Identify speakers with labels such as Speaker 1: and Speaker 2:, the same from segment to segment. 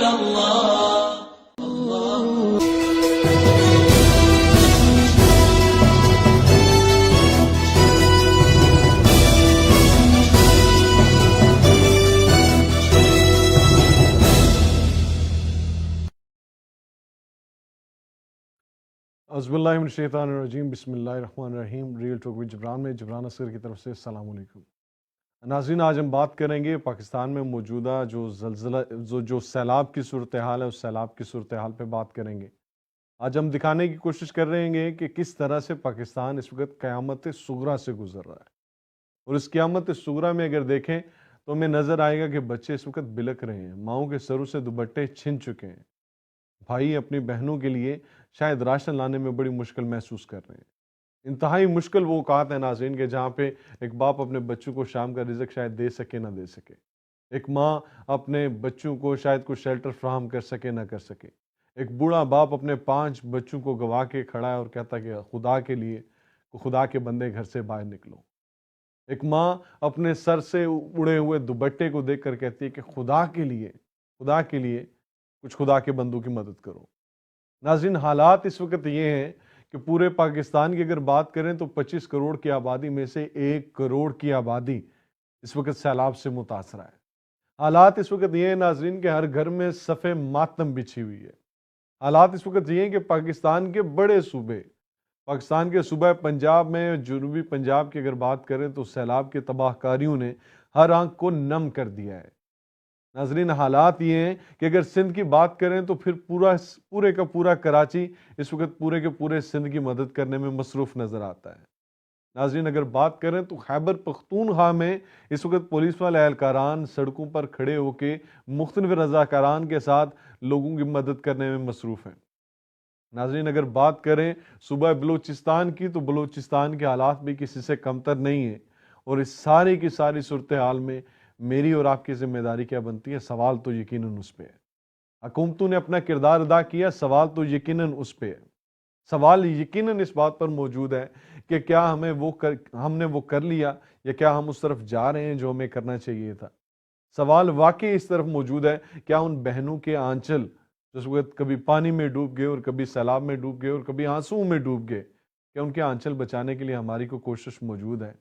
Speaker 1: إلا الله.
Speaker 2: اعوذ باللہ من الشیطان الرجیم، بسم اللہ الرحمن الرحیم۔ ریئل ٹاک ود جبران میں جبران اصغر کی طرف سے السلام علیکم ناظرین۔ آج ہم بات کریں گے پاکستان میں موجودہ جو زلزلہ جو سیلاب کی صورتحال ہے، اس سیلاب کی صورتحال پہ بات کریں گے۔ آج ہم دکھانے کی کوشش کر رہے ہیں کہ کس طرح سے پاکستان اس وقت قیامت صغریٰ سے گزر رہا ہے، اور اس قیامت صغریٰ میں اگر دیکھیں تو ہمیں نظر آئے گا کہ بچے اس وقت بلک رہے ہیں، ماؤں کے سروں سے دوپٹے چھن چکے ہیں، بھائی اپنی بہنوں کے لیے شاید راشن لانے میں بڑی مشکل محسوس کر رہے ہیں۔ انتہائی مشکل وہ اوقات ہیں ناظرین کہ جہاں پہ ایک باپ اپنے بچوں کو شام کا رزق شاید دے سکے نہ دے سکے، ایک ماں اپنے بچوں کو شاید کوئی شیلٹر فراہم کر سکے نہ کر سکے، ایک بوڑھا باپ اپنے 5 بچوں کو گوا کے کھڑا ہے اور کہتا ہے کہ خدا کے لیے، خدا کے بندے گھر سے باہر نکلو۔ ایک ماں اپنے سر سے اڑے ہوئے دوپٹے کو دیکھ کر کہتی ہے کہ خدا کے لیے کچھ خدا کے بندوں کی مدد کرو۔ ناظرین، حالات اس وقت یہ ہیں کہ پورے پاکستان کی اگر بات کریں تو 25 کروڑ کی آبادی میں سے 1 کروڑ کی آبادی اس وقت سیلاب سے متاثر ہے۔ حالات اس وقت یہ ہیں ناظرین کہ ہر گھر میں صف ماتم بچھی ہوئی ہے۔ حالات اس وقت یہ ہیں کہ پاکستان کے بڑے صوبے، پاکستان کے صوبہ پنجاب میں، جنوبی پنجاب کی اگر بات کریں تو سیلاب کے تباہ کاریوں نے ہر آنکھ کو نم کر دیا ہے۔ ناظرین، حالات یہ ہیں کہ اگر سندھ کی بات کریں تو پھر پورے کا پورا کراچی اس وقت پورے کے پورے سندھ کی مدد کرنے میں مصروف نظر آتا ہے۔ ناظرین، اگر بات کریں تو خیبر پختونخوا میں اس وقت پولیس والے اہلکاران سڑکوں پر کھڑے ہو کے مختلف رضاکاران کے ساتھ لوگوں کی مدد کرنے میں مصروف ہیں۔ ناظرین، اگر بات کریں صوبہ بلوچستان کی تو بلوچستان کے حالات بھی کسی سے کمتر نہیں ہیں، اور اس ساری کی ساری صورتحال میں میری اور آپ کی ذمہ داری کیا بنتی ہے؟ سوال تو یقیناً اس پہ ہے۔ حکومتوں نے اپنا کردار ادا کیا، سوال تو یقیناً اس پہ ہے۔ سوال یقیناً اس بات پر موجود ہے کہ کیا ہم نے وہ کر لیا، یا کیا ہم اس طرف جا رہے ہیں جو ہمیں کرنا چاہیے تھا۔ سوال واقعی اس طرف موجود ہے، کیا ان بہنوں کے آنچل جس وقت کبھی پانی میں ڈوب گئے اور کبھی سیلاب میں ڈوب گئے اور کبھی آنسوؤں میں ڈوب گئے، کیا ان کے آنچل بچانے کے لیے ہماری کوئی کوشش موجود ہے؟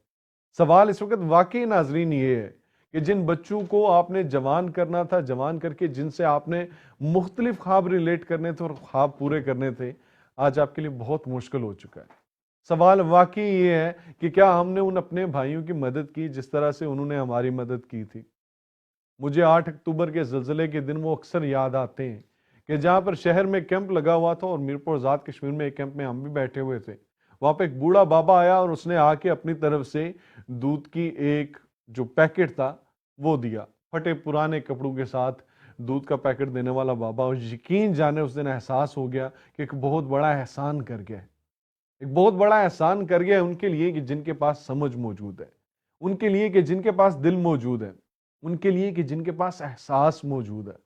Speaker 2: سوال اس وقت واقعی ناظرین یہ ہے کہ جن بچوں کو آپ نے جوان کرنا تھا، جوان کر کے جن سے آپ نے مختلف خواب ریلیٹ کرنے تھے اور خواب پورے کرنے تھے، آج آپ کے لیے بہت مشکل ہو چکا ہے۔ سوال واقعی یہ ہے کہ کیا ہم نے ان اپنے بھائیوں کی مدد کی جس طرح سے انہوں نے ہماری مدد کی تھی۔ مجھے 8 اکتوبر کے زلزلے کے دن وہ اکثر یاد آتے ہیں کہ جہاں پر شہر میں کیمپ لگا ہوا تھا، اور میرپور آزاد کشمیر میں ایک کیمپ میں ہم بھی بیٹھے ہوئے تھے، وہاں پہ ایک بوڑھا بابا آیا اور اس نے آ کے اپنی طرف سے دودھ کی ایک جو پیکٹ تھا وہ دیا، پھٹے پرانے کپڑوں کے ساتھ دودھ کا پیکٹ دینے والا بابا، اور یقین جانے اس دن احساس ہو گیا کہ ایک بہت بڑا احسان کر گیا ہے، ایک بہت بڑا احسان کر گیا ہے ان کے لیے کہ جن کے پاس سمجھ موجود ہے، ان کے لیے کہ جن کے پاس دل موجود ہے، ان کے لیے کہ جن کے پاس احساس موجود ہے۔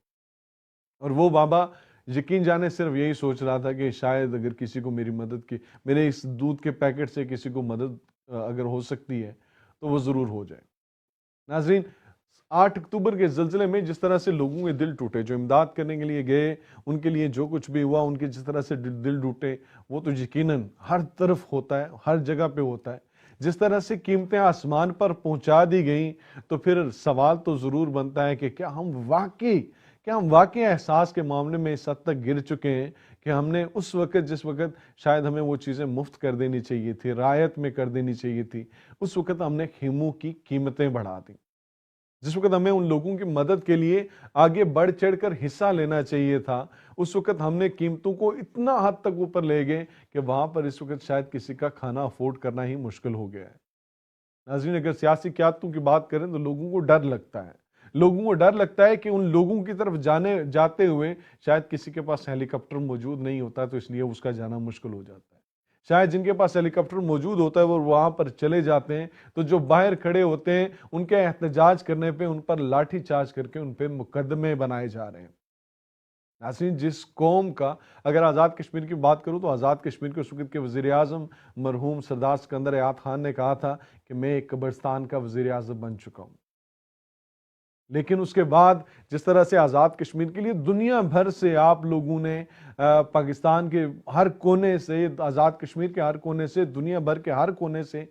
Speaker 2: اور وہ بابا یقین جانے صرف یہی سوچ رہا تھا کہ شاید اگر کسی کو میری مدد کی، میرے اس دودھ کے پیکٹ سے کسی کو مدد اگر ہو سکتی ہے تو وہ ضرور ہو جائے۔ ناظرین، 8 اکتوبر کے زلزلے میں جس طرح سے لوگوں کے دل ٹوٹے، جو امداد کرنے کے لیے گئے، ان کے لیے جو کچھ بھی ہوا، ان کے جس طرح سے دل ٹوٹے، وہ تو یقیناً ہر طرف ہوتا ہے، ہر جگہ پہ ہوتا ہے۔ جس طرح سے قیمتیں آسمان پر پہنچا دی گئیں، تو پھر سوال تو ضرور بنتا ہے کہ کیا ہم واقعی احساس کے معاملے میں اس حد تک گر چکے ہیں کہ ہم نے اس وقت جس وقت شاید ہمیں وہ چیزیں مفت کر دینی چاہیے تھی، رعایت میں کر دینی چاہیے تھی، اس وقت ہم نے خیموں کی قیمتیں بڑھا دیں۔ جس وقت ہمیں ان لوگوں کی مدد کے لیے آگے بڑھ چڑھ کر حصہ لینا چاہیے تھا، اس وقت ہم نے قیمتوں کو اتنا حد تک اوپر لے گئے کہ وہاں پر اس وقت شاید کسی کا کھانا افورڈ کرنا ہی مشکل ہو گیا ہے۔ ناظرین، اگر سیاسی قیادتوں کی بات کریں تو لوگوں کو ڈر لگتا ہے، کہ ان لوگوں کی طرف جاتے ہوئے شاید کسی کے پاس ہیلی کاپٹر موجود نہیں ہوتا، تو اس لیے اس کا جانا مشکل ہو جاتا ہے۔ شاید جن کے پاس ہیلی کاپٹر موجود ہوتا ہے وہ وہاں پر چلے جاتے ہیں، تو جو باہر کھڑے ہوتے ہیں ان کے احتجاج کرنے پہ ان پر لاٹھی چارج کر کے ان پہ مقدمے بنائے جا رہے ہیں۔ ناظرین، جس قوم کا اگر آزاد کشمیر کی بات کروں تو آزاد کشمیر کے اس وقت کے وزیر اعظم مرحوم سردار سکندر حیات خان نے کہا تھا کہ میں ایک قبرستان کا وزیر اعظم بن چکا ہوں۔ لیکن اس کے بعد جس طرح سے آزاد کشمیر کے لیے دنیا بھر سے آپ لوگوں نے پاکستان کے ہر کونے سے، آزاد کشمیر کے ہر کونے سے، دنیا بھر کے ہر کونے سے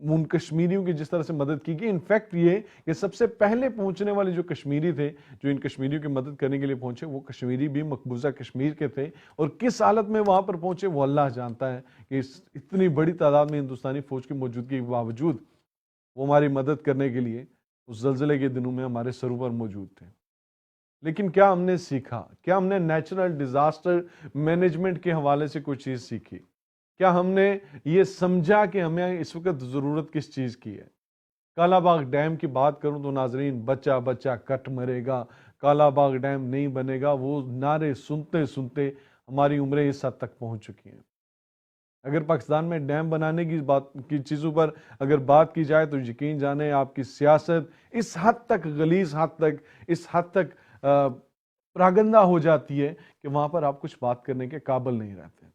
Speaker 2: ان کشمیریوں کی جس طرح سے مدد کی گئی، انفیکٹ یہ کہ سب سے پہلے پہنچنے والے جو کشمیری تھے، جو ان کشمیریوں کی مدد کرنے کے لیے پہنچے، وہ کشمیری بھی مقبوضہ کشمیر کے تھے، اور کس حالت میں وہاں پر پہنچے وہ اللہ جانتا ہے کہ اتنی بڑی تعداد میں ہندوستانی فوج کی موجودگی کے باوجود وہ ہماری مدد کرنے کے لیے اس زلزلے کے دنوں میں ہمارے سروں پر موجود تھے۔ لیکن کیا ہم نے سیکھا؟ کیا ہم نے نیچرل ڈیزاسٹر مینجمنٹ کے حوالے سے کوئی چیز سیکھی؟ کیا ہم نے یہ سمجھا کہ ہمیں اس وقت ضرورت کس چیز کی ہے؟ کالا باغ ڈیم کی بات کروں تو ناظرین، بچہ بچہ کٹ مرے گا، کالا باغ ڈیم نہیں بنے گا، وہ نعرے سنتے سنتے ہماری عمریں اس حد تک پہنچ چکی ہیں۔ اگر پاکستان میں ڈیم بنانے کی بات کی چیزوں پر اگر بات کی جائے تو یقین جانیں آپ کی سیاست اس حد تک غلیظ حد تک، اس حد تک پراگندہ ہو جاتی ہے کہ وہاں پر آپ کچھ بات کرنے کے قابل نہیں رہتے۔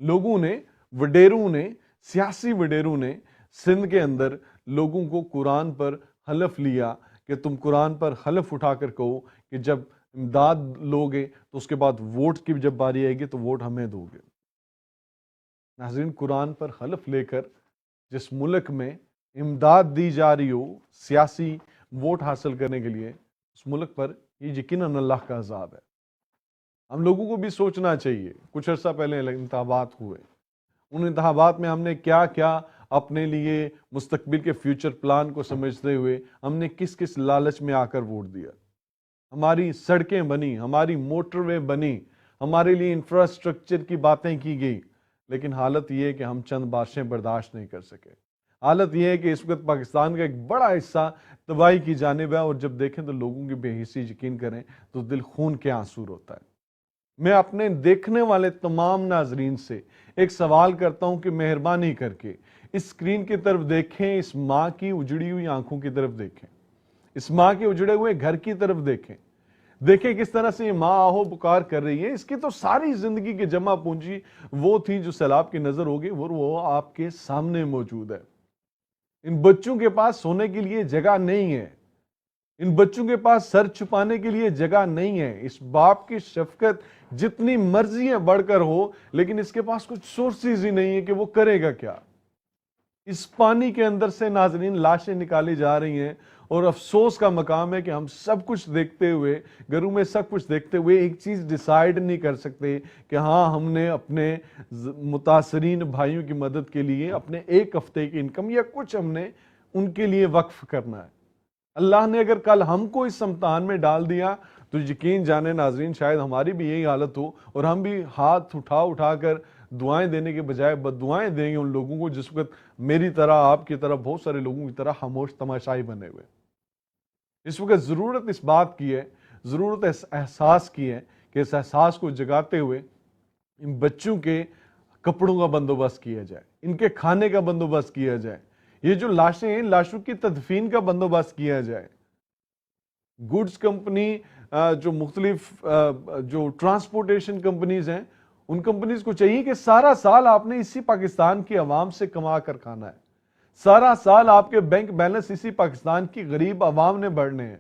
Speaker 2: لوگوں نے، وڈیروں نے، سیاسی وڈیروں نے سندھ کے اندر لوگوں کو قرآن پر حلف لیا کہ تم قرآن پر حلف اٹھا کر کہو کہ جب امداد لوگے تو اس کے بعد ووٹ کی جب باری آئے گی تو ووٹ ہمیں دو گے۔ ناظرین، قرآن پر حلف لے کر جس ملک میں امداد دی جا رہی ہو سیاسی ووٹ حاصل کرنے کے لیے، اس ملک پر یہ یقیناً اللہ کا عذاب ہے۔ ہم لوگوں کو بھی سوچنا چاہیے۔ کچھ عرصہ پہلے انتخابات ہوئے، ان انتخابات میں ہم نے کیا کیا اپنے لیے مستقبل کے فیوچر پلان کو سمجھتے ہوئے ہم نے کس کس لالچ میں آ کر ووٹ دیا۔ ہماری سڑکیں بنی، ہماری موٹر وے بنی، ہمارے لیے انفراسٹرکچر کی باتیں کی گئی، لیکن حالت یہ ہے کہ ہم چند بارشیں برداشت نہیں کر سکے۔ حالت یہ ہے کہ اس وقت پاکستان کا ایک بڑا حصہ تباہی کی جانب ہے، اور جب دیکھیں تو لوگوں کی بے حسی یقین کریں تو دل خون کے آنسو ہوتا ہے۔ میں اپنے دیکھنے والے تمام ناظرین سے ایک سوال کرتا ہوں کہ مہربانی کر کے اس اسکرین کی طرف دیکھیں، اس ماں کی اجڑی ہوئی آنکھوں کی طرف دیکھیں، اس ماں کے اجڑے ہوئے گھر کی طرف دیکھیں، دیکھیں کس طرح سے یہ ماں آہو پکار کر رہی ہے۔ اس کی تو ساری زندگی کی جمع پونجی وہ تھی جو سیلاب کی نظر ہوگی، وہ آپ کے سامنے موجود ہے۔ ان بچوں کے پاس سونے کے لیے جگہ نہیں ہے، ان بچوں کے پاس سر چھپانے کے لیے جگہ نہیں ہے۔ اس باپ کی شفقت جتنی مرضی ہے بڑھ کر ہو، لیکن اس کے پاس کچھ سورسز ہی نہیں ہے کہ وہ کرے گا کیا۔ اس پانی کے اندر سے ناظرین لاشیں نکالی جا رہی ہیں، اور افسوس کا مقام ہے کہ ہم سب کچھ دیکھتے ہوئے، گھروں میں سب کچھ دیکھتے ہوئے ایک چیز ڈیسائیڈ نہیں کر سکتے کہ ہاں ہم نے اپنے متاثرین بھائیوں کی مدد کے لیے اپنے ایک ہفتے کی انکم یا کچھ ہم نے ان کے لیے وقف کرنا ہے۔ اللہ نے اگر کل ہم کو اس امتحان میں ڈال دیا تو یقین جانے ناظرین شاید ہماری بھی یہی حالت ہو، اور ہم بھی ہاتھ اٹھا کر دعائیں دینے کے بجائے بد دعائیں دیں گے ان لوگوں کو جس وقت میری طرح، آپ کی طرح، بہت سارے لوگوں کی طرح خاموش تماشائی بنے ہوئے۔ اس وقت ضرورت اس بات کی ہے، ضرورت اس احساس کی ہے کہ اس احساس کو جگاتے ہوئے ان بچوں کے کپڑوں کا بندوبست کیا جائے، ان کے کھانے کا بندوبست کیا جائے، یہ جو لاشیں ہیں لاشوں کی تدفین کا بندوبست کیا جائے۔ گوڈز کمپنی، جو مختلف جو ٹرانسپورٹیشن کمپنیز ہیں، ان کمپنیز کو چاہیے کہ سارا سال آپ نے اسی پاکستان کی عوام سے کما کر کھانا ہے، سارا سال آپ کے بینک بیلنس اسی پاکستان کی غریب عوام نے بڑھنے ہیں۔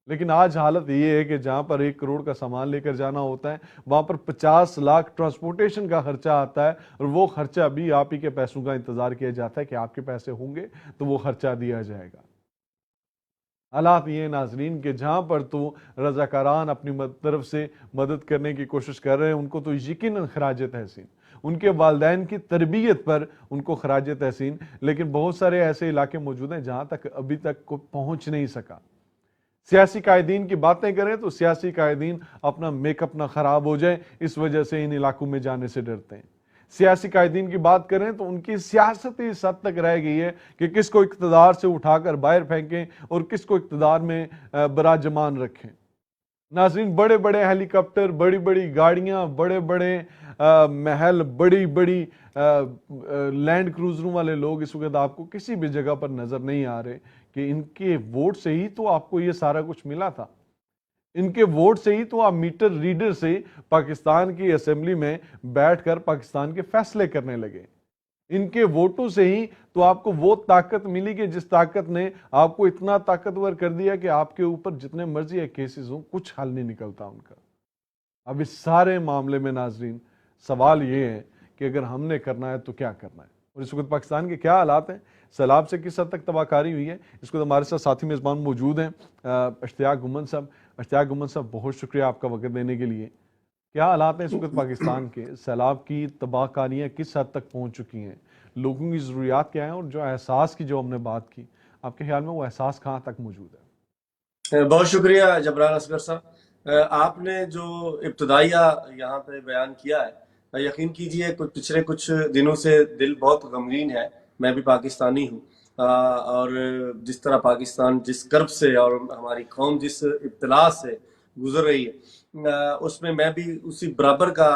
Speaker 2: لیکن آج حالت یہ ہے کہ جہاں پر 1 کروڑ کا سامان لے کر جانا ہوتا ہے، وہاں پر 50 لاکھ ٹرانسپورٹیشن کا خرچہ آتا ہے، اور وہ خرچہ بھی آپ ہی کے پیسوں کا انتظار کیا جاتا ہے کہ آپ کے پیسے ہوں گے تو وہ خرچہ دیا جائے گا۔ حالات یہ ناظرین کہ جہاں پر تو رضاکاران اپنی طرف سے مدد کرنے کی کوشش کر رہے ہیں، ان کو تو یقیناً خراج تحسین، ان کے والدین کی تربیت پر ان کو خراج تحسین، لیکن بہت سارے ایسے علاقے موجود ہیں جہاں تک ابھی تک کو پہنچ نہیں سکا۔ سیاسی قائدین کی باتیں کریں تو سیاسی قائدین اپنا میک اپ نہ خراب ہو جائے اس وجہ سے ان علاقوں میں جانے سے ڈرتے ہیں۔ سیاسی قائدین کی بات کریں تو ان کی سیاست اس حد تک رہ گئی ہے کہ کس کو اقتدار سے اٹھا کر باہر پھینکیں اور کس کو اقتدار میں براجمان رکھیں۔ ناظرین، بڑے بڑے ہیلی کاپٹر، بڑی بڑی گاڑیاں، بڑے بڑے محل، بڑی بڑی لینڈ کروزروں والے لوگ اس وقت آپ کو کسی بھی جگہ پر نظر نہیں آ رہے کہ ان کے ووٹ سے ہی تو آپ کو یہ سارا کچھ ملا تھا، ان کے ووٹ سے ہی تو آپ میٹر ریڈر سے پاکستان کی اسمبلی میں بیٹھ کر پاکستان کے فیصلے کرنے لگے۔ ان کے ووٹوں سے ہی تو آپ کو وہ طاقت ملی کہ جس طاقت نے آپ کو اتنا طاقتور کر دیا کہ آپ کے اوپر جتنے مرضی کیسز ہوں کچھ حل نہیں نکلتا ان کا۔ اب اس سارے معاملے میں ناظرین سوال یہ ہے کہ اگر ہم نے کرنا ہے تو کیا کرنا ہے، اور اس وقت پاکستان کے کیا حالات ہیں، سیلاب سے کس حد تک تباہ کاری ہوئی ہے۔ اس وقت ہمارے ساتھ ساتھی میزبان موجود ہیں اشتیاق گھمن صاحب۔ اشتیاق گھمن صاحب، بہت شکریہ آپ کا وقت دینے کے لیے۔ کیا حالات ہیں اس وقت پاکستان کے، سیلاب کی تباہ کاریاں کس حد تک پہنچ چکی ہیں، لوگوں کی ضروریات کیا ہیں، اور جو احساس کی جو ہم نے بات کی، آپ کے خیال میں وہ احساس کہاں تک موجود ہے؟
Speaker 1: بہت شکریہ جبران اصغر صاحب، آپ نے جو ابتدائیہ یہاں پہ بیان کیا ہے، یقین کیجئے پچھلے کچھ دنوں سے دل بہت غمگین ہے۔ میں بھی پاکستانی ہوں، اور جس طرح پاکستان جس کرب سے اور ہماری قوم جس ابتلا سے گزر رہی ہے، اس میں بھی اسی برابر کا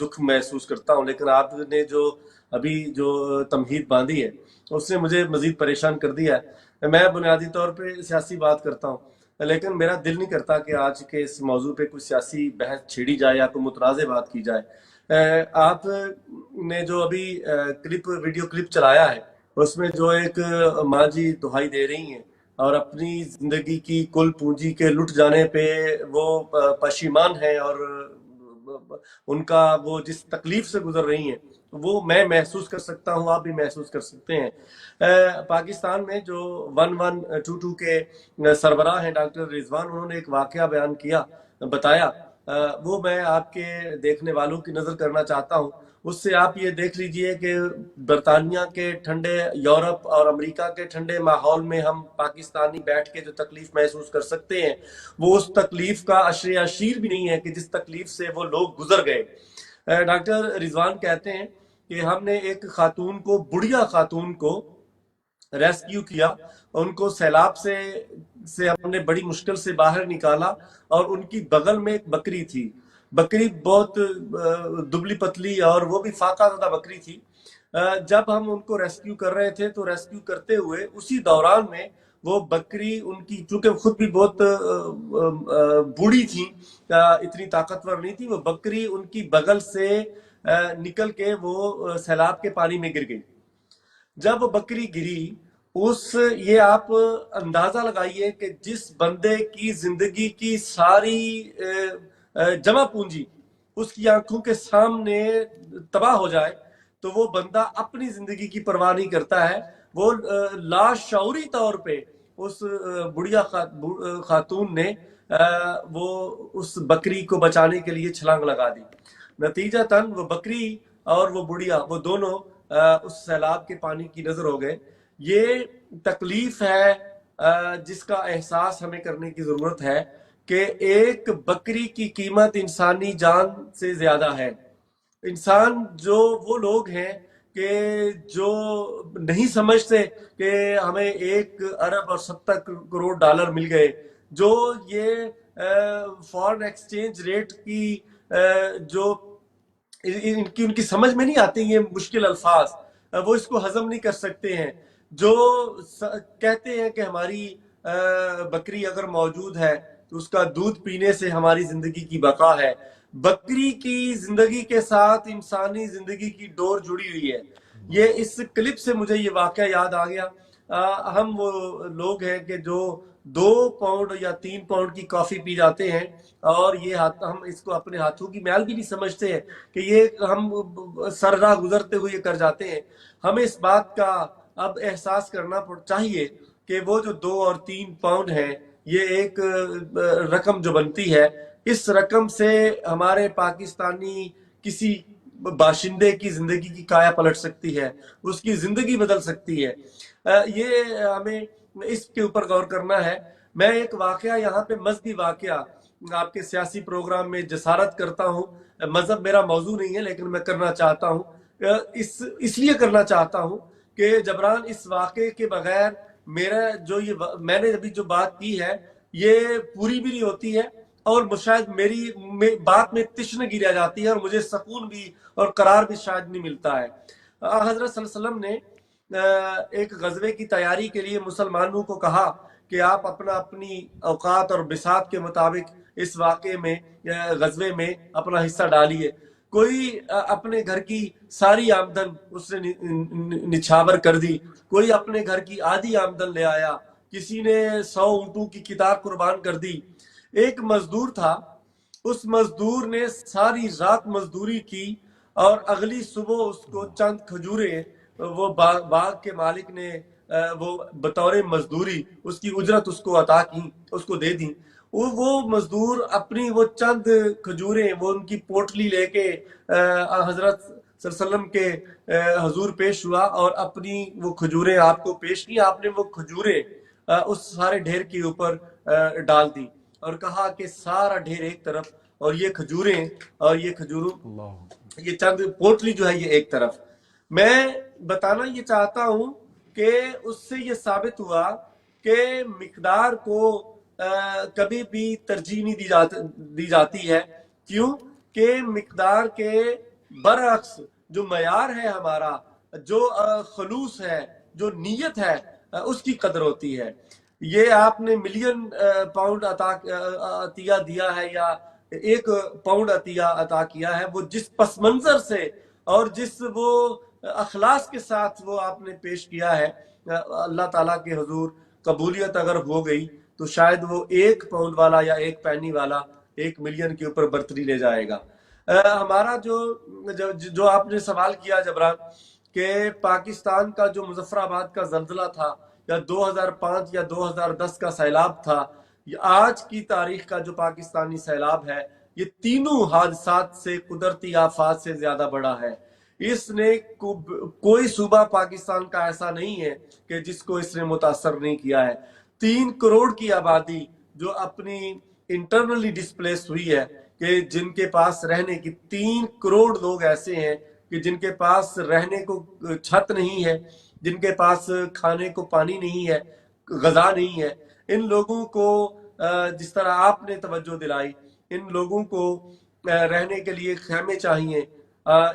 Speaker 1: دکھ محسوس کرتا ہوں۔ لیکن آپ نے جو ابھی جو تمہید باندھی ہے اس نے مجھے مزید پریشان کر دیا ہے۔ میں بنیادی طور پہ سیاسی بات کرتا ہوں، لیکن میرا دل نہیں کرتا کہ آج کے اس موضوع پہ کوئی سیاسی بحث چھیڑی جائے یا کوئی متنازع بات کی جائے۔ آپ نے جو ابھی ویڈیو کلپ چلایا ہے، اس میں جو ایک ماں جی دہائی دے رہی ہیں اور اپنی زندگی کی کل پونجی کے لٹ جانے پہ وہ پشیمان ہیں، اور ان کا وہ جس تکلیف سے گزر رہی ہیں وہ میں محسوس کر سکتا ہوں، آپ بھی محسوس کر سکتے ہیں۔ پاکستان میں جو 1122 کے سربراہ ہیں ڈاکٹر رضوان، انہوں نے ایک واقعہ بیان کیا، بتایا، وہ میں آپ کے دیکھنے والوں کی نظر کرنا چاہتا ہوں۔ اس سے آپ یہ دیکھ لیجئے کہ برطانیہ کے ٹھنڈے، یورپ اور امریکہ کے ٹھنڈے ماحول میں ہم پاکستانی بیٹھ کے جو تکلیف محسوس کر سکتے ہیں وہ اس تکلیف کا عشر عشیر بھی نہیں ہے کہ جس تکلیف سے وہ لوگ گزر گئے۔ ڈاکٹر رضوان کہتے ہیں کہ ہم نے ایک خاتون کو، بڑھیا خاتون کو ریسکیو کیا، ان کو سیلاب سے ہم نے بڑی مشکل سے باہر نکالا، اور ان کی بغل میں ایک بکری تھی، بکری بہت دبلی پتلی اور وہ بھی فاقہ زدہ بکری تھی۔ جب ہم ان کو ریسکیو کر رہے تھے تو ریسکیو کرتے ہوئے اسی دوران میں وہ بکری، ان کی چونکہ خود بھی بہت بوڑھی تھی، اتنی طاقتور نہیں تھی، وہ بکری ان کی بغل سے نکل کے وہ سیلاب کے پانی میں گر گئی۔ جب بکری گری، یہ آپ اندازہ لگائیے کہ جس بندے کی زندگی کی ساری جمع پونجی اس کی آنکھوں کے سامنے تباہ ہو جائے تو وہ بندہ اپنی زندگی کی پرواہ نہیں کرتا ہے۔ وہ لاشعوری طور پہ اس بڑھیا خاتون نے وہ اس بکری کو بچانے کے لیے چھلانگ لگا دی۔ نتیجتاً وہ بکری اور وہ بڑھیا، وہ دونوں اس سیلاب کے پانی کی نظر ہو گئے۔ یہ تکلیف ہے جس کا احساس ہمیں کرنے کی ضرورت ہے کہ ایک بکری کی قیمت انسانی جان سے زیادہ ہے۔ انسان جو وہ لوگ ہیں کہ جو نہیں سمجھتے کہ ہمیں 1 ارب اور 70 کروڑ ڈالر مل گئے، جو یہ فارن ایکسچینج ریٹ کی جو ان کی سمجھ میں نہیں آتے یہ مشکل الفاظ، وہ اس کو ہضم نہیں کر سکتے ہیں، جو کہتے ہیں کہ ہماری بکری اگر موجود ہے تو اس کا دودھ پینے سے ہماری زندگی کی بقا ہے۔ بکری کی زندگی کے ساتھ انسانی زندگی کی ڈور جڑی ہوئی ہے۔ یہ اس کلپ سے مجھے یہ واقعہ یاد آ گیا۔ ہم وہ لوگ ہیں کہ جو 2 پاؤنڈ یا 3 پاؤنڈ کی کافی پی جاتے ہیں، اور یہ ہم اس کو اپنے ہاتھوں کی میل بھی نہیں سمجھتے ہیں کہ یہ ہم سر راہ گزرتے ہوئے یہ کر جاتے ہیں۔ ہمیں اس بات کا اب احساس کرنا چاہیے کہ وہ جو 2 اور 3 پاؤنڈ ہیں، یہ ایک رقم جو بنتی ہے، اس رقم سے ہمارے پاکستانی کسی باشندے کی زندگی کی کایا پلٹ سکتی ہے، اس کی زندگی بدل سکتی ہے۔ یہ ہمیں اس کے اوپر غور کرنا ہے۔ میں ایک واقعہ یہاں پہ، مذہبی واقعہ، آپ کے سیاسی پروگرام میں جسارت کرتا ہوں، مذہب میرا موضوع نہیں ہے لیکن میں کرنا چاہتا ہوں، اس لیے کرنا چاہتا ہوں کہ جبران اس واقعے کے بغیر میں نے ابھی جو بات کی ہے یہ پوری بھی نہیں ہوتی ہے، اور شاید میری بات میں تشنگی رہ جاتی ہے، اور مجھے سکون بھی اور قرار بھی شاید نہیں ملتا ہے۔ حضرت صلی اللہ علیہ وسلم نے ایک غزوے کی تیاری کے لیے مسلمانوں کو کہا کہ آپ اپنی اوقات اور بساط کے مطابق اس واقعے میں، غزوے میں اپنا حصہ ڈالیے۔ کوئی اپنے گھر کی ساری آمدن اس نے نچھاور کر دی، کوئی اپنے گھر کی آدھی آمدن لے آیا، کسی نے 100 اونٹوں کی کتاب قربان کر دی۔ ایک مزدور تھا، اس مزدور نے ساری رات مزدوری کی اور اگلی صبح اس کو چند کھجوریں وہ باغ کے مالک نے وہ بطور مزدوری اس کی اجرت اس کو عطا کی، اس کو دے دی۔ وہ مزدور اپنی وہ چند کھجوریں وہ ان کی پوٹلی لے کے حضرت صلی اللہ علیہ وسلم کے حضور پیش ہوا اور اپنی وہ کھجوریں آپ کو پیش کی۔ آپ نے وہ کھجوریں اس سارے ڈھیر کے اوپر ڈال دی اور کہا کہ سارا ڈھیر ایک طرف اور یہ کھجوریں اور یہ کھجوروں یہ چند پوٹلی جو ہے یہ ایک طرف۔ میں بتانا یہ چاہتا ہوں کہ اس سے یہ ثابت ہوا کہ مقدار کو کبھی بھی ترجیح نہیں دی جاتی ہے۔ کیوں کہ مقدار کے برعکس جو معیار ہے ہمارا، جو خلوص ہے، جو نیت ہے، اس کی قدر ہوتی ہے۔ یہ آپ نے ملین پاؤنڈ عطیہ دیا ہے یا 1 پاؤنڈ عطیہ عطا کیا ہے، وہ جس پس منظر سے اور جس وہ اخلاص کے ساتھ وہ آپ نے پیش کیا ہے، اللہ تعالیٰ کے حضور قبولیت اگر ہو گئی تو شاید وہ 1 پاؤنڈ والا یا 1 پینی والا 1 ملین کے اوپر برتری لے جائے گا۔ ہمارا جو آپ نے سوال کیا جبران کہ پاکستان کا جو مظفر آباد کا زلزلہ تھا یا 2005 یا 2010 کا سیلاب تھا، آج کی تاریخ کا جو پاکستانی سیلاب ہے، یہ تینوں حادثات سے قدرتی آفات سے زیادہ بڑا ہے۔ اس نے کوئی صوبہ پاکستان کا ایسا نہیں ہے کہ جس کو اس نے متاثر نہیں کیا ہے۔ 3 کروڑ کی آبادی جو اپنی انٹرنلی ڈسپلیس ہوئی ہے، کہ جن کے پاس رہنے کی 3 کروڑ لوگ ایسے ہیں کہ جن کے پاس رہنے کو چھت نہیں ہے، جن کے پاس کھانے کو پانی نہیں ہے، غذا نہیں ہے۔ ان لوگوں کو جس طرح آپ نے توجہ دلائی، ان لوگوں کو رہنے کے لیے خیمے چاہیے،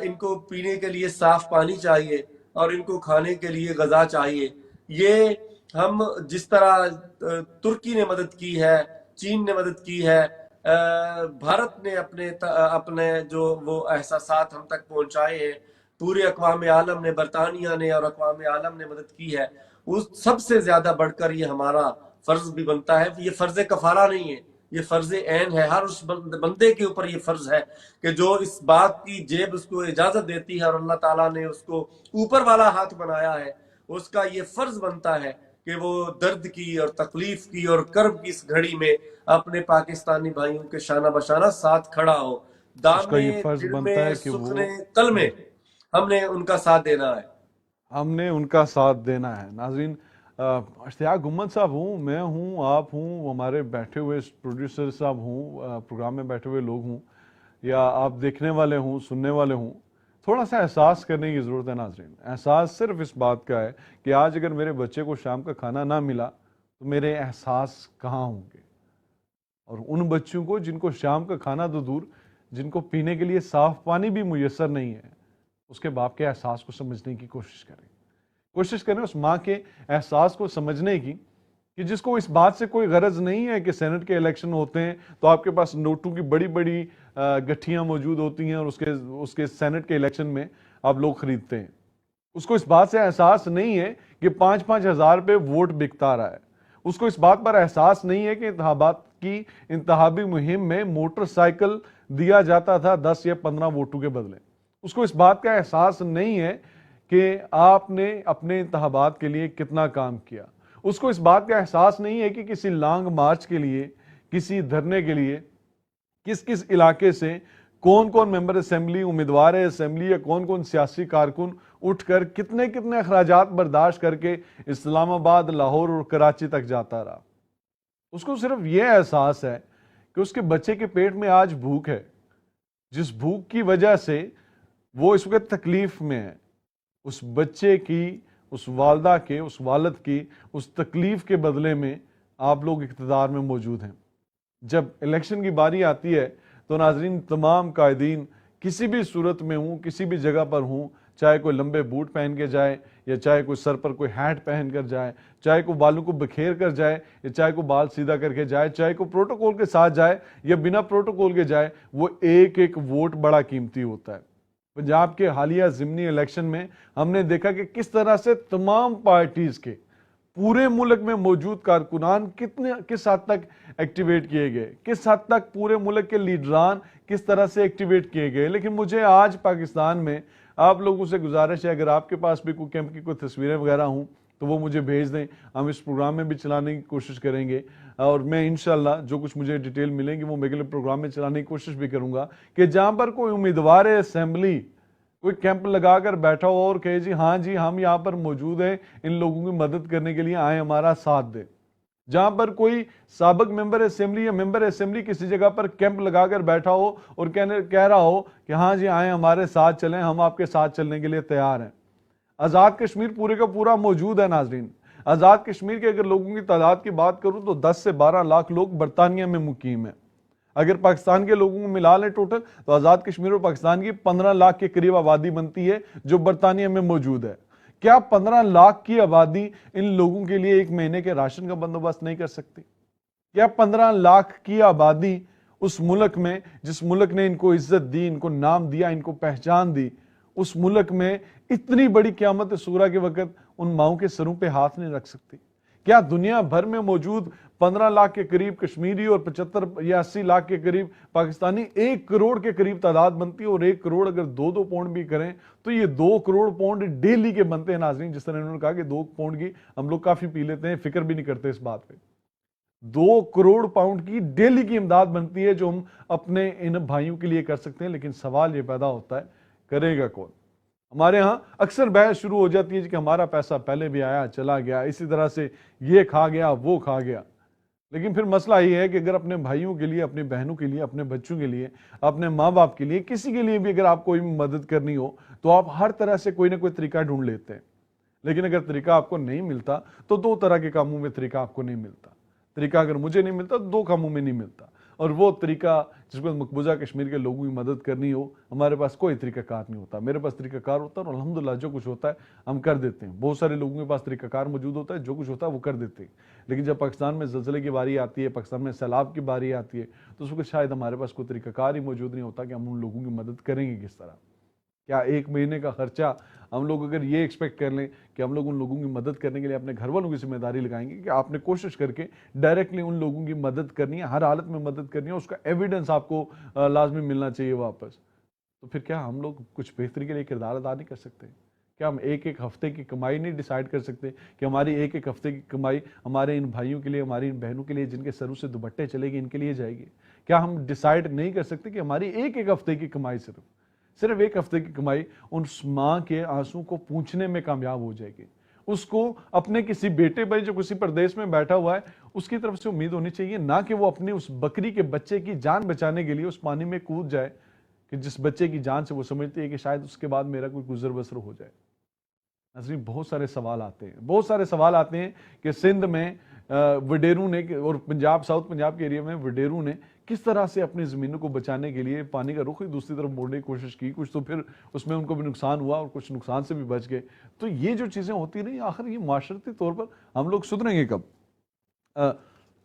Speaker 1: ان کو پینے کے لیے صاف پانی چاہیے اور ان کو کھانے کے لیے غذا چاہیے۔ یہ ہم جس طرح ترکی نے مدد کی ہے، چین نے مدد کی ہے، بھارت نے اپنے جو وہ احساسات ہم تک پہنچائے ہیں، پورے اقوام عالم نے، برطانیہ نے اور اقوام عالم نے مدد کی ہے، اس سب سے زیادہ بڑھ کر یہ ہمارا فرض بھی بنتا ہے۔ یہ فرض کفارہ نہیں ہے، یہ فرض عین ہے۔ ہر اس بندے کے اوپر یہ فرض ہے کہ جو اس بات کی جیب اس کو اجازت دیتی ہے اور اللہ تعالیٰ نے اس کو اوپر والا ہاتھ بنایا ہے، اس کا یہ فرض بنتا ہے کہ وہ درد کی اور تکلیف کی اور کرب کی اس گھڑی میں اپنے پاکستانی بھائیوں کے شانہ بشانہ ساتھ کھڑا ہو۔ دامے دل میں سکھنے تل میں ہم نے ان کا ساتھ دینا ہے،
Speaker 2: ہم نے ان کا ساتھ دینا ہے۔ ناظرین، اشتیاق گمن صاحب ہوں، میں ہوں، آپ ہوں، ہمارے بیٹھے ہوئے پروڈیوسر صاحب ہوں، پروگرام میں بیٹھے ہوئے لوگ ہوں، یا آپ دیکھنے والے ہوں، سننے والے ہوں، تھوڑا سا احساس کرنے کی ضرورت ہے۔ ناظرین، احساس صرف اس بات کا ہے کہ آج اگر میرے بچے کو شام کا کھانا نہ ملا تو میرے احساس کہاں ہوں گے، اور ان بچوں کو جن کو شام کا کھانا تو دور، جن کو پینے کے لیے صاف پانی بھی میسر نہیں ہے، اس کے باپ کے احساس کو سمجھنے کی کوشش کریں اس ماں کے احساس کو سمجھنے کی، کہ جس کو اس بات سے کوئی غرض نہیں ہے کہ سینٹ کے الیکشن ہوتے ہیں تو آپ کے پاس نوٹوں کی بڑی بڑی گٹھیاں موجود ہوتی ہیں اور اس کے سینٹ کے الیکشن میں آپ لوگ خریدتے ہیں۔ اس کو اس بات سے احساس نہیں ہے کہ 5-5 ہزار پہ ووٹ بکتا رہا ہے۔ اس کو اس بات پر احساس نہیں ہے کہ انتخابات کی انتخابی مہم میں موٹر سائیکل دیا جاتا تھا 10 یا 15 ووٹوں کے بدلے۔ اس کو اس بات کا احساس نہیں ہے کہ آپ نے اپنے انتخابات کے لیے کتنا کام کیا۔ اس کو اس بات کا احساس نہیں ہے کہ کسی لانگ مارچ کے لیے، کسی دھرنے کے لیے کس علاقے سے کون ممبر اسمبلی، امیدوار اسمبلی یا کون سیاسی کارکن اٹھ کر کتنے اخراجات برداشت کر کے اسلام آباد، لاہور اور کراچی تک جاتا رہا۔ اس کو صرف یہ احساس ہے کہ اس کے بچے کے پیٹ میں آج بھوک ہے، جس بھوک کی وجہ سے وہ اس وقت تکلیف میں ہے۔ اس بچے کی، اس والدہ کے، اس والد کی اس تکلیف کے بدلے میں آپ لوگ اقتدار میں موجود ہیں۔ جب الیکشن کی باری آتی ہے تو ناظرین، تمام قائدین کسی بھی صورت میں ہوں، کسی بھی جگہ پر ہوں، چاہے کوئی لمبے بوٹ پہن کے جائے یا چاہے کوئی سر پر کوئی ہیٹ پہن کر جائے، چاہے کوئی بالوں کو بکھیر کر جائے یا چاہے کوئی بال سیدھا کر کے جائے، چاہے کوئی پروٹوکول کے ساتھ جائے یا بنا پروٹوکول کے جائے، وہ ایک ایک ووٹ بڑا قیمتی ہوتا ہے۔ پنجاب کے حالیہ ضمنی الیکشن میں ہم نے دیکھا کہ کس طرح سے تمام پارٹیز کے پورے ملک میں موجود کارکنان کس حد تک ایکٹیویٹ کیے گئے، کس حد تک پورے ملک کے لیڈران کس طرح سے ایکٹیویٹ کیے گئے۔ لیکن مجھے آج پاکستان میں آپ لوگوں سے گزارش ہے، اگر آپ کے پاس بھی کوئی کیمپ کی کوئی تصویریں وغیرہ ہوں تو وہ مجھے بھیج دیں، ہم اس پروگرام میں بھی چلانے کی کوشش کریں گے، اور میں انشاءاللہ جو کچھ مجھے ڈیٹیل ملیں گی وہ میں اگلے پروگرام میں چلانے کی کوشش بھی کروں گا، کہ جہاں پر کوئی امیدوار اسمبلی کوئی کیمپ لگا کر بیٹھا ہو اور کہے جی ہاں جی ہم یہاں پر موجود ہیں ان لوگوں کی مدد کرنے کے لیے، آئیں ہمارا ساتھ دیں۔ جہاں پر کوئی سابق ممبر اسمبلی یا ممبر اسمبلی کسی جگہ پر کیمپ لگا کر بیٹھا ہو اور کہہ رہا ہو کہ ہاں جی آئیں ہمارے ساتھ چلیں، ہم آپ کے ساتھ چلنے کے لیے تیار ہیں۔ آزاد کشمیر پورے کا پورا موجود ہے ناظرین۔ آزاد کشمیر کے اگر لوگوں کی تعداد کی بات کروں تو 10 سے 12 لاکھ لوگ برطانیہ میں مقیم ہیں۔ اگر پاکستان کے لوگوں کو ملا لیں ٹوٹل تو آزاد کشمیر اور پاکستان کی 15 لاکھ کے قریب آبادی بنتی ہے جو برطانیہ میں موجود ہے۔ کیا 15 لاکھ کی آبادی ان لوگوں کے لیے ایک مہینے کے راشن کا بندوبست نہیں کر سکتی؟ کیا 15 لاکھ کی آبادی اس ملک میں، جس ملک نے ان کو عزت دی، ان کو نام دیا، ان کو پہچان دی، اس ملک میں اتنی بڑی قیامت صغریٰ کے وقت ان ماؤں کے سروں پہ ہاتھ نہیں رکھ سکتی؟ کیا دنیا بھر میں موجود 15 لاکھ کے قریب کشمیری اور 75 یا 80 لاکھ کے قریب پاکستانی 1 کروڑ کے قریب تعداد بنتی ہے، اور 1 کروڑ اگر 2 پاؤنڈ بھی کریں تو یہ 2 کروڑ پاؤنڈ ڈیلی کے بنتے ہیں ناظرین۔ جس طرح انہوں نے کہا کہ 2 پاؤنڈ کی ہم لوگ کافی پی لیتے ہیں، فکر بھی نہیں کرتے اس بات پہ۔ 2 کروڑ پاؤنڈ کی ڈیلی کی امداد بنتی ہے جو ہم اپنے ان بھائیوں کے لیے کر سکتے ہیں، لیکن سوال یہ پیدا ہوتا ہے کرے گا کون؟ ہمارے ہاں اکثر بحث شروع ہو جاتی ہے کہ ہمارا پیسہ پہلے بھی آیا چلا گیا، اسی طرح سے یہ کھا گیا وہ کھا گیا۔ لیکن پھر مسئلہ یہ ہے کہ اگر اپنے بھائیوں کے لیے، اپنی بہنوں کے لیے، اپنے بچوں کے لیے، اپنے ماں باپ کے لیے، کسی کے لیے بھی اگر آپ کوئی مدد کرنی ہو تو آپ ہر طرح سے کوئی نہ کوئی طریقہ ڈھونڈ لیتے ہیں۔ لیکن اگر طریقہ آپ کو نہیں ملتا تو 2 طرح کے کاموں میں طریقہ آپ کو نہیں ملتا۔ طریقہ اگر مجھے نہیں ملتا تو 2 کاموں میں نہیں ملتا، اور وہ طریقہ جس کو مقبوضہ کشمیر کے لوگوں کی مدد کرنی ہو، ہمارے پاس کوئی طریقہ کار نہیں ہوتا۔ میرے پاس طریقہ کار ہوتا ہے اور الحمدللہ جو کچھ ہوتا ہے ہم کر دیتے ہیں۔ بہت سارے لوگوں کے پاس طریقہ کار موجود ہوتا ہے، جو کچھ ہوتا ہے وہ کر دیتے ہیں، لیکن جب پاکستان میں زلزلے کی باری آتی ہے، پاکستان میں سیلاب کی باری آتی ہے، تو اس وقت شاید ہمارے پاس کوئی طریقہ کار ہی موجود نہیں ہوتا کہ ہم ان لوگوں کی مدد کریں گے کس طرح۔ کیا 1 مہینے کا خرچہ ہم لوگ اگر یہ ایکسپیکٹ کر لیں کہ ہم لوگ ان لوگوں کی مدد کرنے کے لیے اپنے گھر والوں کی ذمہ داری لگائیں گے کہ آپ نے کوشش کر کے ڈائریکٹلی ان لوگوں کی مدد کرنی ہے، ہر حالت میں مدد کرنی ہے، اس کا ایویڈنس آپ کو لازمی ملنا چاہیے واپس، تو پھر کیا ہم لوگ کچھ بہتری کے لیے کردار ادا نہیں کر سکتے؟ کیا ہم ایک ہفتے کی کمائی نہیں ڈیسائیڈ کر سکتے کہ ہماری ایک ہفتے کی کمائی ہمارے ان بھائیوں کے لیے، ہماری ان بہنوں کے لیے جن کے سروں سے دوپٹے چلے گی، ان کے لیے جائے گی؟ کیا ہم ڈیسائیڈ نہیں کر سکتے کہ ہماری ایک ہفتے کی کمائی صرف 1 ہفتے کی کمائی ان ماں کے آنسوں کو پونچھنے میں کامیاب ہو جائے گی؟ اس کو اپنے کسی بیٹے بھائی جو کسی پردیس میں بیٹھا ہوا ہے اس کی طرف سے امید ہونی چاہیے، نہ کہ وہ اپنے اس بکری کے بچے کی جان بچانے کے لیے اس پانی میں کود جائے کہ جس بچے کی جان سے وہ سمجھتی ہے کہ شاید اس کے بعد میرا کوئی گزر بسر ہو جائے۔ ناظرین بہت سارے سوال آتے ہیں کہ سندھ میں وڈیروں نے اور پنجاب، ساؤتھ پنجاب کے ایریا میں وڈیروں نے کس طرح سے اپنی زمینوں کو بچانے کے لیے پانی کا رخ ہی دوسری طرف موڑنے کی کوشش کی، کچھ تو پھر اس میں ان کو بھی نقصان ہوا اور کچھ نقصان سے بھی بچ گئے۔ تو یہ جو چیزیں ہوتی رہی، آخر یہ معاشرتی طور پر ہم لوگ سدھریں گے کب؟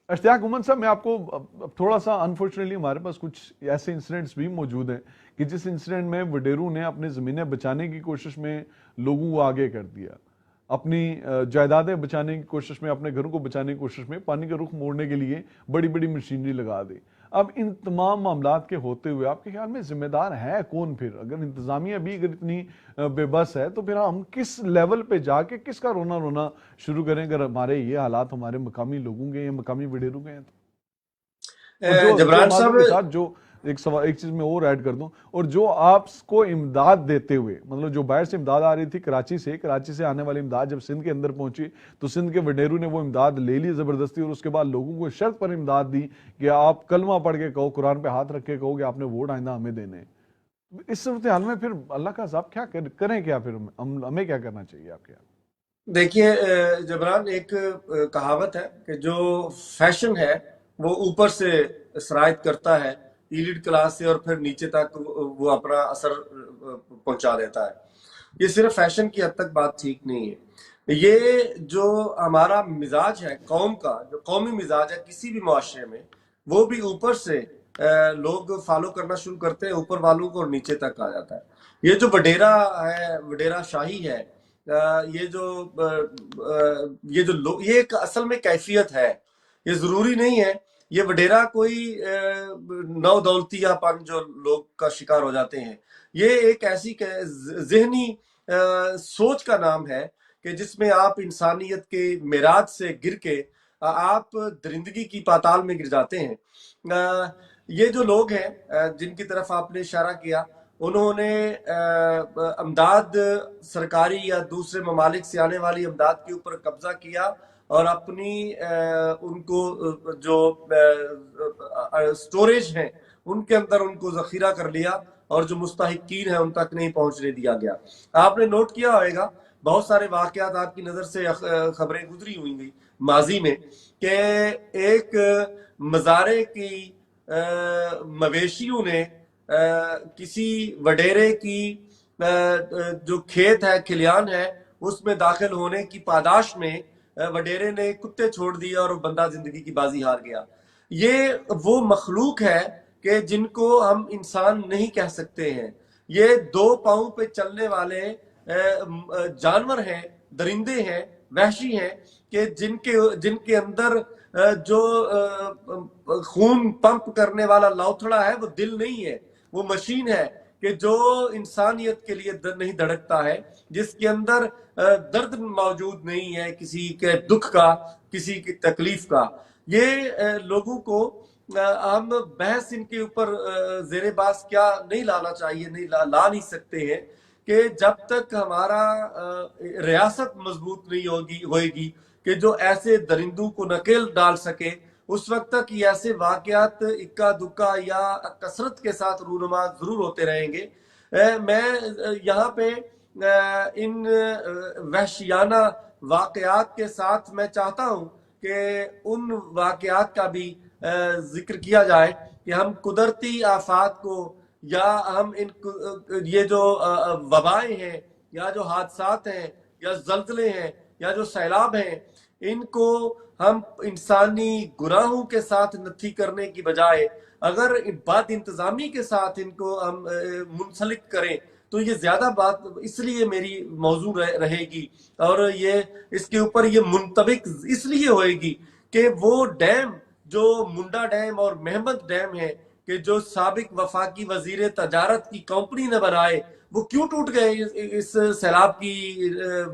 Speaker 2: اشتیاق امن صاحب، میں آپ کو تھوڑا سا انفارچونیٹلی ہمارے پاس کچھ ایسے انسیڈنٹس بھی موجود ہیں کہ جس انسیڈنٹ میں وڈیروں نے اپنی زمینیں بچانے کی کوشش میں لوگوں کو آگے کر دیا، اپنی جائیدادیں بچانے کی کوشش میں، اپنے گھروں کو بچانے کی کوشش میں پانی کا رخ موڑنے کے لیے بڑی بڑی مشینری لگا دی۔ اب ان تمام معاملات کے ہوتے ہوئے آپ کے خیال میں ذمہ دار ہے کون پھر؟ اگر انتظامیہ بھی اگر اتنی بے بس ہے تو پھر ہم کس لیول پہ جا کے کس کا رونا شروع کریں اگر ہمارے یہ حالات ہمارے مقامی لوگوں کے یا مقامی وڈیروں کے ہیں تو؟
Speaker 1: جبران صاحب،
Speaker 2: جو ایک چیز میں اور ایڈ کر دوں، اور جو آپ کو امداد دیتے ہوئے، مطلب جو باہر سے امداد آ رہی تھی کراچی سے آنے والی امداد جب سندھ کے اندر پہنچی تو سندھ کے وڈیروں نے وہ امداد لے لی زبردستی، اور اس کے بعد لوگوں کو شرط پر امداد دی کہ آپ کلمہ پڑھ کے کہو، قرآن پہ ہاتھ رکھ کے کہو کہ آپ نے ووٹ آئندہ ہمیں دینے۔ اس صورتحال میں پھر اللہ کا عذاب کیا کریں؟ کیا پھر ہمیں کیا کرنا چاہیے آپ کے؟
Speaker 1: دیکھیے جبران، ایک کہاوت ہے کہ جو فیشن ہے وہ اوپر سے سرایت کرتا ہے ایلیٹ کلاس سے، اور پھر نیچے تک وہ اپنا اثر پہنچا دیتا ہے۔ یہ صرف فیشن کی حد تک بات ٹھیک نہیں ہے. یہ جو ہمارا مزاج ہے قوم کا، جو قومی مزاج ہے کسی بھی معاشرے میں، وہ بھی اوپر سے لوگ فالو کرنا شروع کرتے ہیں اوپر والوں کو اور نیچے تک آ جاتا ہے. یہ جو وڈیرا ہے، وڈیرا شاہی ہے، یہ جو یہ ایک اصل میں کیفیت ہے. یہ ضروری نہیں ہے یہ وڈیرا کوئی نو دولتیہ پن جو لوگ کا شکار ہو جاتے ہیں. یہ ایک ایسی ذہنی سوچ کا نام ہے کہ جس میں آپ انسانیت کے معراج سے گر کے آپ درندگی کی پاتال میں گر جاتے ہیں. یہ جو لوگ ہیں جن کی طرف آپ نے اشارہ کیا، انہوں نے امداد سرکاری یا دوسرے ممالک سے آنے والی امداد کے اوپر قبضہ کیا اور اپنی ان کو جو سٹوریج ہیں ان کے اندر ان کو ذخیرہ کر لیا اور جو مستحقین ہیں ان تک نہیں پہنچنے دیا گیا. آپ نے نوٹ کیا ہوئے گا بہت سارے واقعات آپ کی نظر سے خبریں گزری ہوئی گئی ماضی میں کہ ایک مزارے کی مویشیوں نے کسی وڈیرے کی جو کھیت ہے، کھلیان ہے، اس میں داخل ہونے کی پاداش میں وڈیرے نے کتے چھوڑ دیا اور بندہ زندگی کی بازی ہار گیا. یہ وہ مخلوق ہے کہ جن کو ہم انسان نہیں کہہ سکتے ہیں. یہ 2 پاؤں پہ چلنے والے جانور ہیں، درندے ہیں، وحشی ہیں کہ جن کے اندر جو خون پمپ کرنے والا لوتھڑا ہے وہ دل نہیں ہے، وہ مشین ہے کہ جو انسانیت کے لیے نہیں دھڑکتا ہے، جس کے اندر درد موجود نہیں ہے کسی کے دکھ کا، کسی کی تکلیف کا. یہ لوگوں کو ہم بحث ان کے اوپر زیر باس کیا نہیں لانا چاہیے، نہیں لا نہیں سکتے ہیں کہ جب تک ہمارا ریاست مضبوط نہیں ہوئے گی کہ جو ایسے درندوں کو نکیل ڈال سکے، اس وقت تک یہ ایسے واقعات اکا دکا یا کثرت کے ساتھ رونما ضرور ہوتے رہیں گے. میں یہاں پہ ان وحشیانہ واقعات کے ساتھ میں چاہتا ہوں کہ ان واقعات کا بھی ذکر کیا جائے کہ ہم قدرتی آفات کو یا ہم یہ جو وبائیں ہیں یا جو حادثات ہیں یا زلزلے ہیں یا جو سیلاب ہیں، ان کو ہم انسانی گناہوں کے ساتھ نتھی کرنے کی بجائے اگر بد انتظامی کے ساتھ ان کو ہم منسلک کریں تو یہ زیادہ بات اس لیے میری موضوع رہے گی اور یہ اس کے اوپر یہ منطبق اس لیے ہوئے گی کہ وہ ڈیم جو منڈا ڈیم اور محمد ڈیم ہے کہ جو سابق وفاقی وزیر تجارت کی کمپنی نے بنائے، وہ کیوں ٹوٹ گئے اس سیلاب کی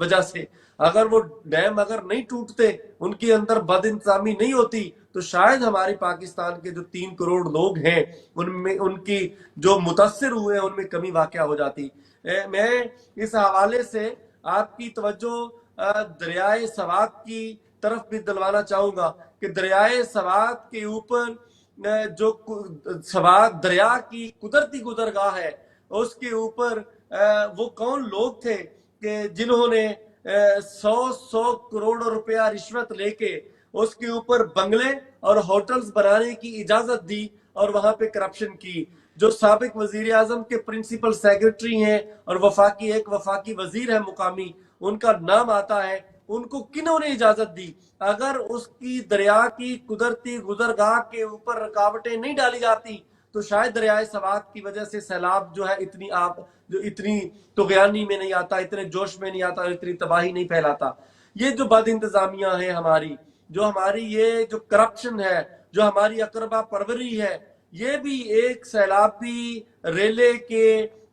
Speaker 1: وجہ سے. اگر وہ ڈیم اگر نہیں ٹوٹتے، ان کے اندر بد انتظامی نہیں ہوتی تو شاید ہمارے پاکستان کے جو 3 کروڑ لوگ ہیں ان کی جو متاثر ہوئے ہیں ان میں کمی واقع ہو جاتی. میں اس حوالے سے آپ کی توجہ دریائے سوات کی طرف بھی دلوانا چاہوں گا کہ دریائے سوات کے اوپر جو سوات دریا کی قدرتی گزرگاہ ہے، اس کے اوپر وہ کون لوگ تھے کہ جنہوں نے 100 کروڑ روپیہ رشوت لے کے اس کے اوپر بنگلے اور ہوٹلز بنانے کی اجازت دی اور وہاں پہ کرپشن کی. جو سابق وزیر اعظم کے پرنسپل سیکرٹری ہیں اور ایک وفاقی وزیر ہے مقامی، ان کا نام آتا ہے، ان کو کنہوں نے اجازت دی؟ اگر اس کی دریا کی قدرتی گزرگاہ کے اوپر رکاوٹیں نہیں ڈالی جاتی تو شاید دریائے سوات کی وجہ سے سیلاب جو ہے اتنی طغیانی میں نہیں آتا، اتنے جوش میں نہیں آتا، اتنی تباہی نہیں پھیلاتا. یہ جو بد انتظامیہ ہے جو ہماری یہ جو کرپشن ہے، جو ہماری اقربا پروری ہے، یہ بھی ایک سیلابی ریلے کے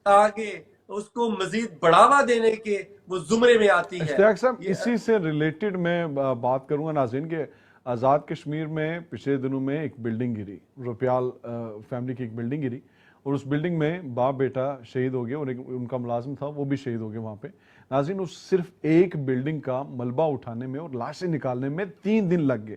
Speaker 1: آگے اس کو مزید بڑھاوا دینے کے وہ زمرے میں آتی ہے.
Speaker 2: اشتیاق صاحب، اسی سے ریلیٹڈ میں بات کروں گا ناظرین کہ آزاد کشمیر میں پچھلے دنوں میں ایک بلڈنگ گری، روپیال فیملی کی ایک بلڈنگ گری اور اس بلڈنگ میں باپ بیٹا شہید ہو گئے اور ان کا ملازم تھا وہ بھی شہید ہو گئے وہاں پہ. ناظرین، اس صرف ایک بلڈنگ کا ملبہ اٹھانے میں اور لاشیں نکالنے میں 3 دن لگ گئے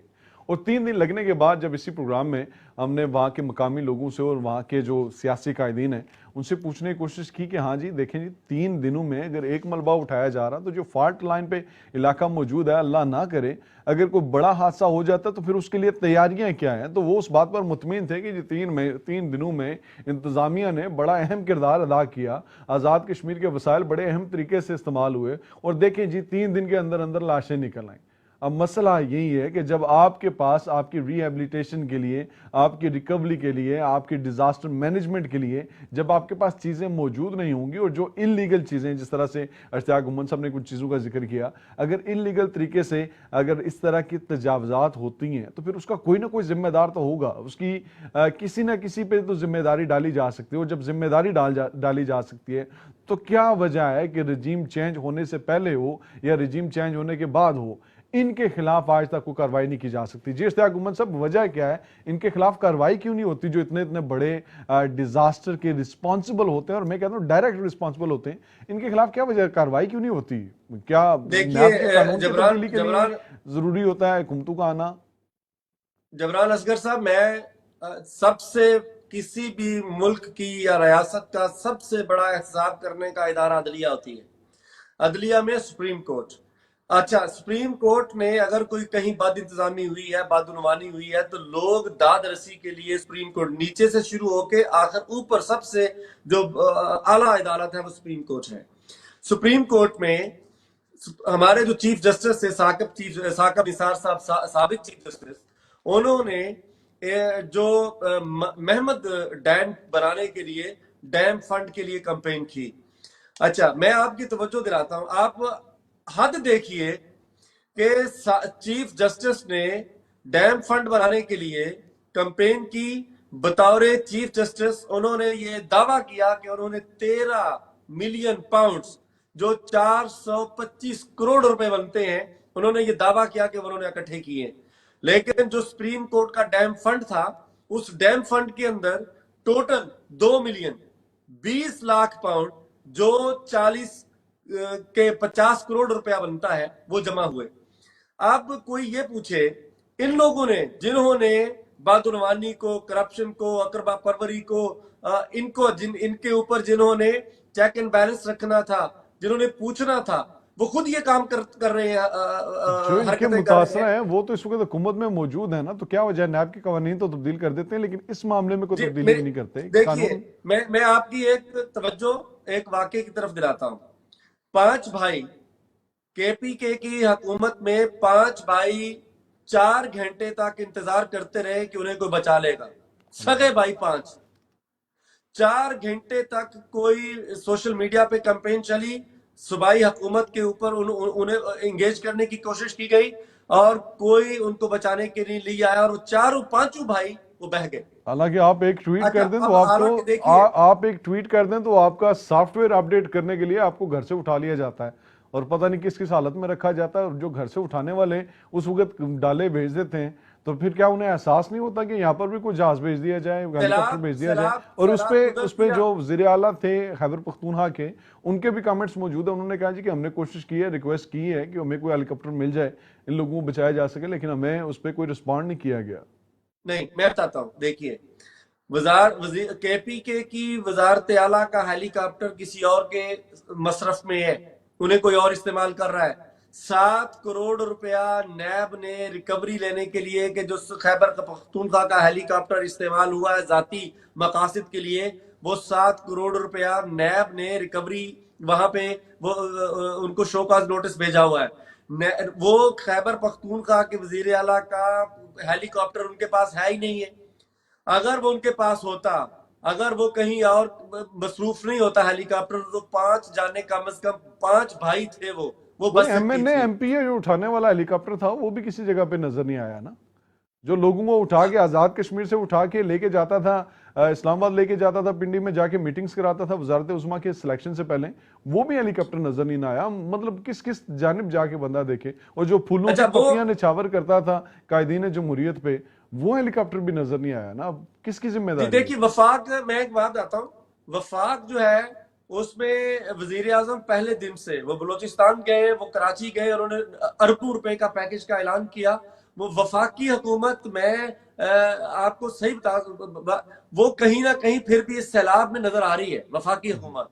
Speaker 2: اور 3 دن لگنے کے بعد جب اسی پروگرام میں ہم نے وہاں کے مقامی لوگوں سے اور وہاں کے جو سیاسی قائدین ہیں ان سے پوچھنے کی کوشش کی کہ ہاں جی دیکھیں جی 3 دنوں میں اگر ایک ملبہ اٹھایا جا رہا تو جو فالٹ لائن پہ علاقہ موجود ہے اللہ نہ کرے اگر کوئی بڑا حادثہ ہو جاتا تو پھر اس کے لیے تیاریاں کیا ہیں. تو وہ اس بات پر مطمئن تھے کہ جی 3 دنوں میں انتظامیہ نے بڑا اہم کردار ادا کیا, آزاد کشمیر کے وسائل بڑے اہم طریقے سے استعمال ہوئے اور دیکھیں جی 3 دن کے اندر اندر لاشیں نکل آئیں. اب مسئلہ یہی ہے کہ جب آپ کے پاس آپ کی ری ایبلیٹیشن کے لیے, آپ کی ریکوری کے لیے, آپ کی ڈیزاسٹر مینجمنٹ کے لیے جب آپ کے پاس چیزیں موجود نہیں ہوں گی, اور جو انلیگل چیزیں جس طرح سے اشتیاق گمن صاحب نے کچھ چیزوں کا ذکر کیا, اگر انلیگل طریقے سے اگر اس طرح کی تجاوزات ہوتی ہیں تو پھر اس کا کوئی نہ کوئی ذمہ دار تو ہوگا, اس کی کسی نہ کسی پہ تو ذمہ داری ڈالی جا سکتی ہے. اور جب ذمہ داری ڈالی جا سکتی ہے تو کیا وجہ ہے کہ رجیم چینج ہونے سے پہلے ہو یا رجیم چینج ہونے کے بعد ہو ان کے خلاف آج تک کوئی کارروائی نہیں کی جا سکتی؟ جی اشتیاق گمن صاحب وجہ کیا ہے, ان کے خلاف کارروائی کیوں نہیں ہوتی جو اتنے بڑے ڈیزاسٹر کے رسپانسبل ہوتے ہیں, اور میں کہتا ہوں ڈائریکٹ رسپانسبل ہوتے ہیں, ان کے خلاف کیا وجہ کارروائی کیوں نہیں ہوتی؟ کیا
Speaker 1: دیکھیے
Speaker 2: قانون کی تبدیلی کے لیے ضروری ہوتا ہے حکومتوں کا آنا؟
Speaker 1: جبران اصغر صاحب, میں سب سے کسی بھی ملک کی یا ریاست کا سب سے بڑا احتساب کرنے کا ادارہ عدلیہ ہوتی ہے. عدلیہ میں سپریم کورٹ. اچھا, سپریم کورٹ نے اگر کوئی کہیں بد انتظامی ہوئی ہے, بدعنوانی ہوئی ہے, تو لوگ داد رسی کے لیے سپریم کورٹ نیچے سے شروع ہو کے آخر اوپر سب سے جو اعلیٰ عدالت ہے وہ سپریم کورٹ ہے. سپریم کورٹ میں ہمارے جو چیف جسٹس تھے ثاقب نثار صاحب, سابق چیف جسٹس, انہوں نے جو محمد ڈیم بنانے کے لیے ڈیم فنڈ کے لیے کمپین کی. اچھا, میں آپ کی توجہ دلاتا ہوں, آپ حد دیکھیے کہ چیف جسٹس نے ڈیم فنڈ بنانے کے لیے کمپین کی. بطور چیف جسٹس انہوں نے یہ دعویٰ کیا کہ انہوں نے 13 ملین پاؤنڈز جو 425 کروڑ روپے بنتے ہیں, انہوں نے یہ دعویٰ کیا کہ انہوں نے اکٹھے کیے. لیکن جو سپریم کورٹ کا ڈیم فنڈ تھا, اس ڈیم فنڈ کے اندر ٹوٹل 2 ملین 20 لاکھ پاؤنڈ جو 50 کروڑ روپیہ بنتا ہے وہ جمع ہوئے. اب کوئی یہ پوچھے, ان لوگوں نے جنہوں نے بدعنوانی کو, کرپشن کو, اقربا پروری کو, ان کے اوپر جنہوں نے چیک اینڈ بیلنس رکھنا تھا, جنہوں نے پوچھنا تھا, وہ خود یہ کام کر رہے ہیں,
Speaker 2: جو ان کے متاثرہ ہیں وہ تو اس وقت حکومت میں موجود ہیں نا, تو کیا وجہ ہے؟ نیب کے قوانین تو تبدیل کر دیتے ہیں لیکن اس معاملے میں کوئی تبدیلی نہیں کرتے.
Speaker 1: دیکھیے, میں آپ کی ایک توجہ ایک واقعے کی طرف دلاتا ہوں. 5 بھائی کے پی کے کی حکومت میں 5 بھائی 4 گھنٹے تک انتظار کرتے رہے کہ انہیں کوئی بچا لے گا. سگے بھائی 5 4 گھنٹے تک کوئی سوشل میڈیا پہ کمپین چلی, صوبائی حکومت کے اوپر انہیں انگیج کرنے کی کوشش کی گئی اور کوئی ان کو بچانے کے لیے نہیں آیا, اور وہ 4-5 بھائی وہ بہہ گئے.
Speaker 2: حالانکہ آپ ایک ٹویٹ کر دیں تو آپ ایک ٹویٹ کر دیں تو آپ کا سافٹ ویئر اپڈیٹ کرنے کے لیے آپ کو گھر سے اٹھا لیا جاتا ہے اور پتہ نہیں کس حالت میں رکھا جاتا ہے, اور جو گھر سے اٹھانے والے اس وقت ڈالے بھیج دیتے ہیں تو پھر کیا انہیں احساس نہیں ہوتا کہ یہاں پر بھی کوئی جہاز بھیج دیا جائے, ہیلی کاپٹر بھیج دیا جائے؟ اور اس پہ جو وزیر اعلیٰ تھے خیبر پختونخوا کے, ان کے بھی کامنٹس موجود ہیں. انہوں نے کہا جی کہ ہم نے کوشش کی ہے, ریکویسٹ کی ہے کہ ہمیں کوئی ہیلی کاپٹر مل جائے, ان لوگوں کو بچایا جا سکے, لیکن ہمیں اس پہ کوئی رسپونڈ نہیں کیا گیا.
Speaker 1: نہیں, میں بتاتا ہوں. دیکھیے, کے پی کے کی وزارت اعلیٰ کا ہیلی کاپٹر کسی اور کے مصرف میں ہے, انہیں کوئی اور استعمال کر رہا ہے. 7 کروڑ روپیہ نیب نے ریکوری لینے کے لیے کہ جو خیبر پختونخوا کا ہیلی کاپٹر استعمال ہوا ہے ذاتی مقاصد کے لیے, وہ 7 کروڑ روپیہ نیب نے ریکوری وہاں پہ وہ ان کو شو کاز نوٹس بھیجا ہوا ہے. وہ خیبر پختونخوا کے وزیر اعلیٰ کا ہیلی کاپٹر ان کے پاس ہے ہی نہیں ہے. اگر وہ ان کے پاس ہوتا, اگر وہ کہیں اور مصروف نہیں ہوتا ہیلی کاپٹر, تو 5 جانے کم از کم 5 بھائی تھے وہ بس
Speaker 2: ایم پی اے جو اٹھانے والا ہیلی کاپٹر تھا وہ بھی کسی جگہ پہ نظر نہیں آیا نا, جو لوگوں کو اٹھا کے آزاد کشمیر سے اٹھا کے لے کے جاتا تھا, اسلام آباد لے کے جاتا تھا, پنڈی میں جا کے میٹنگز کراتا تھا وزارت عظمیٰ کے سلیکشن سے پہلے, وہ بھی ہیلی کاپٹر نظر نہیں آیا. مطلب کس جانب جا کے بندہ دیکھے. اور جو پھولوں کی پتیاں نچھاور کرتا تھا قائدین جمہوریت پہ, وہ ہیلی کاپٹر بھی نظر نہیں آیا نا. اب کس کی ذمہ داری؟
Speaker 1: دیکھیے وفاق, میں ایک بات بتاتا ہوں, وفاق جو ہے اس میں وزیر اعظم پہلے دن سے وہ بلوچستان گئے, وہ کراچی گئے, انہوں نے اربوں روپے کا پیکج کا اعلان کیا, وہ وفاقی حکومت میں آپ کو صحیح بتا، وہ کہیں نہ کہیں پھر بھی اس سیلاب میں نظر آ رہی ہے وفاقی حکومت.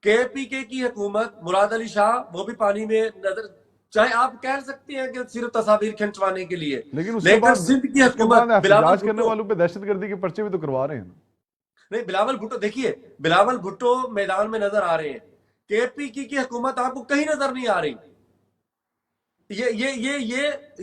Speaker 1: کے پی کے کی حکومت مراد علی شاہ وہ بھی پانی میں نظر، چاہے آپ کہہ سکتے ہیں کہ صرف تصاویر کھنچوانے کے لیے،
Speaker 2: لیکن
Speaker 1: لیکن سندھ کی حکومت بلاول
Speaker 2: احتجاج کرنے
Speaker 1: بھٹو،
Speaker 2: والوں پہ دہشت گردی کے پرچے بھی تو کروا رہے ہیں.
Speaker 1: نہیں بلاول بھٹو دیکھیے، بلاول بھٹو میدان میں نظر آ رہے ہیں، کے پی کی حکومت آپ کو کہیں نظر نہیں آ رہی.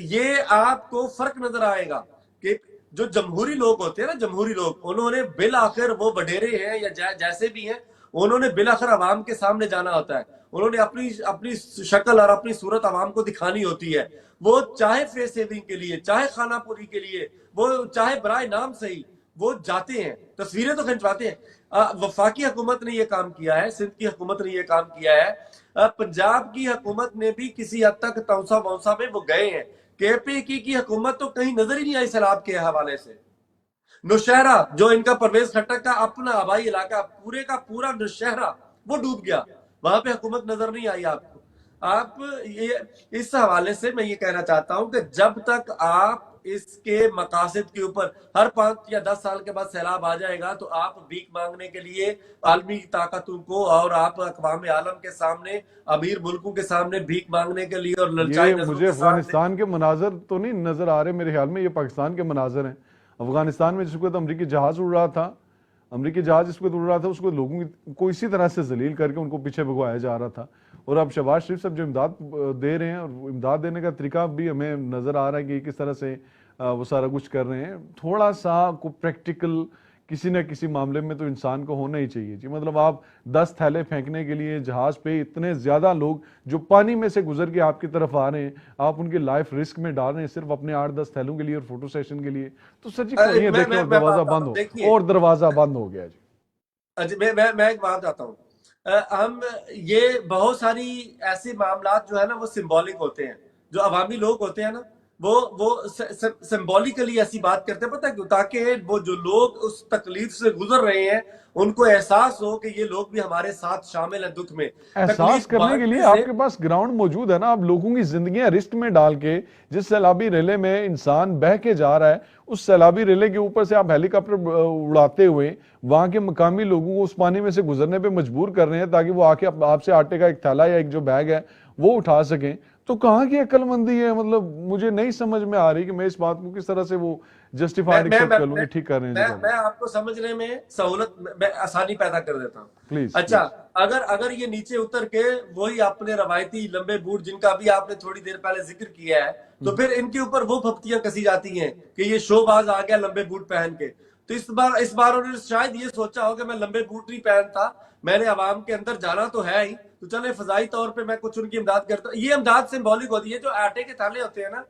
Speaker 1: یہ آپ کو فرق نظر آئے گا کہ جو جمہوری لوگ ہوتے ہیں نا، جمہوری لوگ، انہوں نے بالآخر وہ وڈیرے ہیں یا جیسے بھی ہیں، انہوں نے بالآخر عوام کے سامنے جانا ہوتا ہے، انہوں نے اپنی شکل اور اپنی صورت عوام کو دکھانی ہوتی ہے. وہ چاہے فیس سیونگ کے لیے، چاہے خانہ پوری کے لیے، وہ چاہے برائے نام صحیح، وہ جاتے ہیں، تصویریں تو کھنچواتے ہیں. وفاقی حکومت نے یہ کام کیا ہے، سندھ کی حکومت نے یہ کام کیا ہے، پنجاب کی حکومت نے بھی کسی حد تک توسا ووسا میں وہ گئے ہیں. کے پی کی حکومت تو کہیں نظر ہی نہیں آئی سیلاب کے حوالے سے. نوشہرہ جو ان کا پرویز خٹک کا اپنا آبائی علاقہ، پورے کا پورا نوشہرہ وہ ڈوب گیا، وہاں پہ حکومت نظر نہیں آئی آپ کو. آپ یہ اس حوالے سے میں یہ کہنا چاہتا ہوں کہ جب تک آپ اس کے مقاصد کے اوپر ہر 5 یا 10 سال کے بعد سیلاب آ جائے گا تو آپ بھیک مانگنے کے لیے عالمی طاقتوں کو اور آپ اقوام عالم کے سامنے، امیر ملکوں کے سامنے بھیک مانگنے کے لیے اور للچائی
Speaker 2: یہ
Speaker 1: نظروں
Speaker 2: مجھے
Speaker 1: کے سامنے.
Speaker 2: افغانستان کے مناظر تو نہیں نظر آ رہے میرے خیال میں، یہ پاکستان کے مناظر ہیں. افغانستان میں جس وقت امریکی جہاز اڑ رہا تھا، امریکی جہاز جس وقت اڑ رہا تھا، اس کو لوگوں کو اسی طرح سے ذلیل کر کے ان کو پیچھے بھگوایا جا رہا تھا. اور اب شہباز شریف صاحب جو امداد دے رہے ہیں، اور امداد دینے کا طریقہ بھی ہمیں نظر آ رہا ہے کہ کس طرح سے وہ سارا کچھ کر رہے ہیں. تھوڑا سا کو پریکٹیکل کسی نہ کسی معاملے میں تو انسان کو ہونا ہی چاہیے جی. مطلب آپ 10 تھیلے پھینکنے کے لیے جہاز پہ اتنے زیادہ لوگ جو پانی میں سے گزر کے آپ کی طرف آ رہے ہیں، آپ ان کی لائف رسک میں ڈال رہے ہیں صرف اپنے 8-10 تھیلوں کے لیے اور فوٹو سیشن کے لیے. تو سر جی یہ دیکھیں اور دروازہ بند ہو، اور دروازہ بند ہو گیا جی.
Speaker 1: میں ایک بات چاہتا ہوں، ہم یہ بہت ساری ایسے معاملات جو ہے نا وہ سمبولک ہوتے ہیں، جو عوامی لوگ ہوتے ہیں نا وہ سمبولیکلی ایسی بات کرتے ہیں، پتہ ہے کیوں؟ تاکہ وہ جو لوگ اس تکلیف سے گزر رہے ہیں ان کو احساس ہو کہ یہ لوگ بھی ہمارے ساتھ شامل ہیں دکھ میں.
Speaker 2: احساس کرنے کے لیے آپ کے پاس گراؤنڈ موجود ہے نا. آپ لوگوں کی زندگیاں رسک میں ڈال کے، جس سیلابی ریلے میں انسان بہ کے جا رہا ہے، اس سیلابی ریلے کے اوپر سے آپ ہیلی کاپٹر اڑاتے ہوئے وہاں کے مقامی لوگوں کو اس پانی میں سے گزرنے پہ مجبور کر رہے ہیں تاکہ وہ آ کے آپ سے آٹے کا ایک تھیلا یا ایک جو بیگ ہے وہ اٹھا سکیں. تو کہاں کی عقل مندی ہے؟ مطلب مجھے نہیں سمجھ میں آ رہی کہ میں اس بات کو کس طرح سے وہ جسٹیفائڈ ایکسپٹ کر لوں گے. ٹھیک کر رہے ہیں.
Speaker 1: میں آپ کو سمجھنے میں سہولت، میں آسانی پیدا کر دیتا ہوں.
Speaker 2: پلیز.
Speaker 1: اچھا، اگر یہ نیچے اتر کے وہی اپنے روایتی لمبے بوٹ جن کا بھی آپ نے تھوڑی دیر پہلے ذکر کیا ہے، تو پھر ان کے اوپر وہ پھپتیاں کسی جاتی ہیں کہ یہ شو باز آ گیا لمبے بوٹ پہن کے. تو اس بار انہوں نے شاید یہ سوچا ہو کہ میں لمبے بوٹ نہیں پہنتا، میں نے عوام کے اندر جانا تو ہے ہی، تو چلے فضائی طور پہ میں کچھ ان کی امداد کرتا ہوں. یہ امداد سمبولک ہوتی ہے. جو آٹے کے تھالے ہوتے ہیں نا،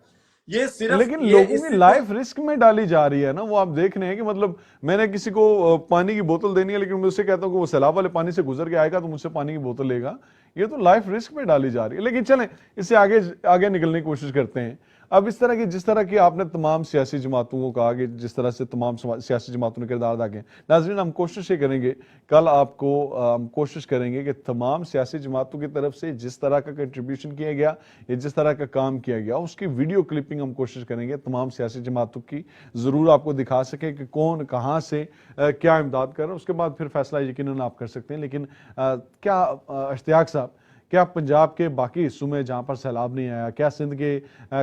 Speaker 1: یہ صرف
Speaker 2: لیکن لوگوں کی لائف رسک میں ڈالی جا رہی ہے نا. وہ آپ دیکھ رہے ہیں کہ مطلب میں نے کسی کو پانی کی بوتل دینی ہے، لیکن میں اس سے کہتا ہوں کہ وہ سیلاب والے پانی سے گزر کے آئے گا تو مجھ سے پانی کی بوتل لے گا. یہ تو لائف رسک میں ڈالی جا رہی ہے. لیکن چلیں اس سے آگے نکلنے کی کوشش کرتے ہیں. اب اس طرح کی جس طرح کی آپ نے تمام سیاسی جماعتوں کو کہا کہ جس طرح سے تمام سیاسی جماعتوں نے کردار ادا کیا، ناظرین ہم کوشش یہ کریں گے، کل آپ کو ہم کوشش کریں گے کہ تمام سیاسی جماعتوں کی طرف سے جس طرح کا کنٹریبیوشن کیا گیا یا جس طرح کا کام کیا گیا اس کی ویڈیو کلپنگ ہم کوشش کریں گے تمام سیاسی جماعتوں کی ضرور آپ کو دکھا سکے کہ کون کہاں سے کیا امداد کر رہا ہے. اس کے بعد پھر فیصلہ یقیناً آپ کر سکتے ہیں. لیکن کیا اشتیاق صاحب، کیا پنجاب کے باقی حصوں میں جہاں پر سیلاب نہیں آیا، کیا سندھ کے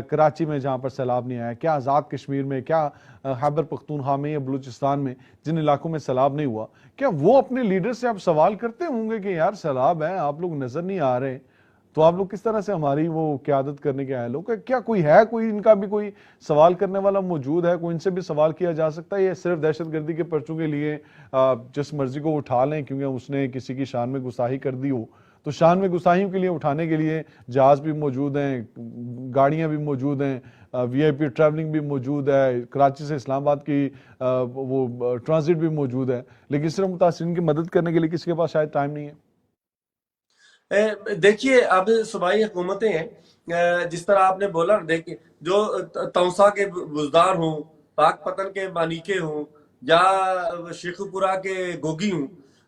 Speaker 2: کراچی میں جہاں پر سیلاب نہیں آیا، کیا آزاد کشمیر میں، کیا خیبر پختونخوا میں یا بلوچستان میں جن علاقوں میں سیلاب نہیں ہوا، کیا وہ اپنے لیڈر سے آپ سوال کرتے ہوں گے کہ یار سیلاب ہے، آپ لوگ نظر نہیں آ رہے، تو آپ لوگ کس طرح سے ہماری وہ قیادت کرنے کے آئے لوگ؟ کیا کوئی ان کا بھی کوئی سوال کرنے والا موجود ہے؟ کوئی ان سے بھی سوال کیا جا سکتا ہے؟ یہ صرف دہشت گردی کے پرچوں کے لیے جس مرضی کو اٹھا لیں کیونکہ اس نے کسی کی شان میں گستاخی کر دی ہو؟ تو شان میں گستاخیوں کے لیے اٹھانے کے لیے جہاز بھی موجود ہیں، گاڑیاں بھی موجود ہیں، وی آئی پی ٹریولنگ بھی موجود ہے، کراچی سے اسلام آباد کی وہ ٹرانزٹ بھی موجود ہے، لیکن صرف متاثرین کی مدد کرنے کے لیے کسی کے پاس شاید ٹائم نہیں ہے.
Speaker 1: دیکھیے اب صوبائی حکومتیں ہیں، جس طرح آپ نے بولا، دیکھیے جو تونسا کے بزدار ہوں، پاک پتن کے مانیکے ہوں یا شیخو پورہ کے گوگی ہوں،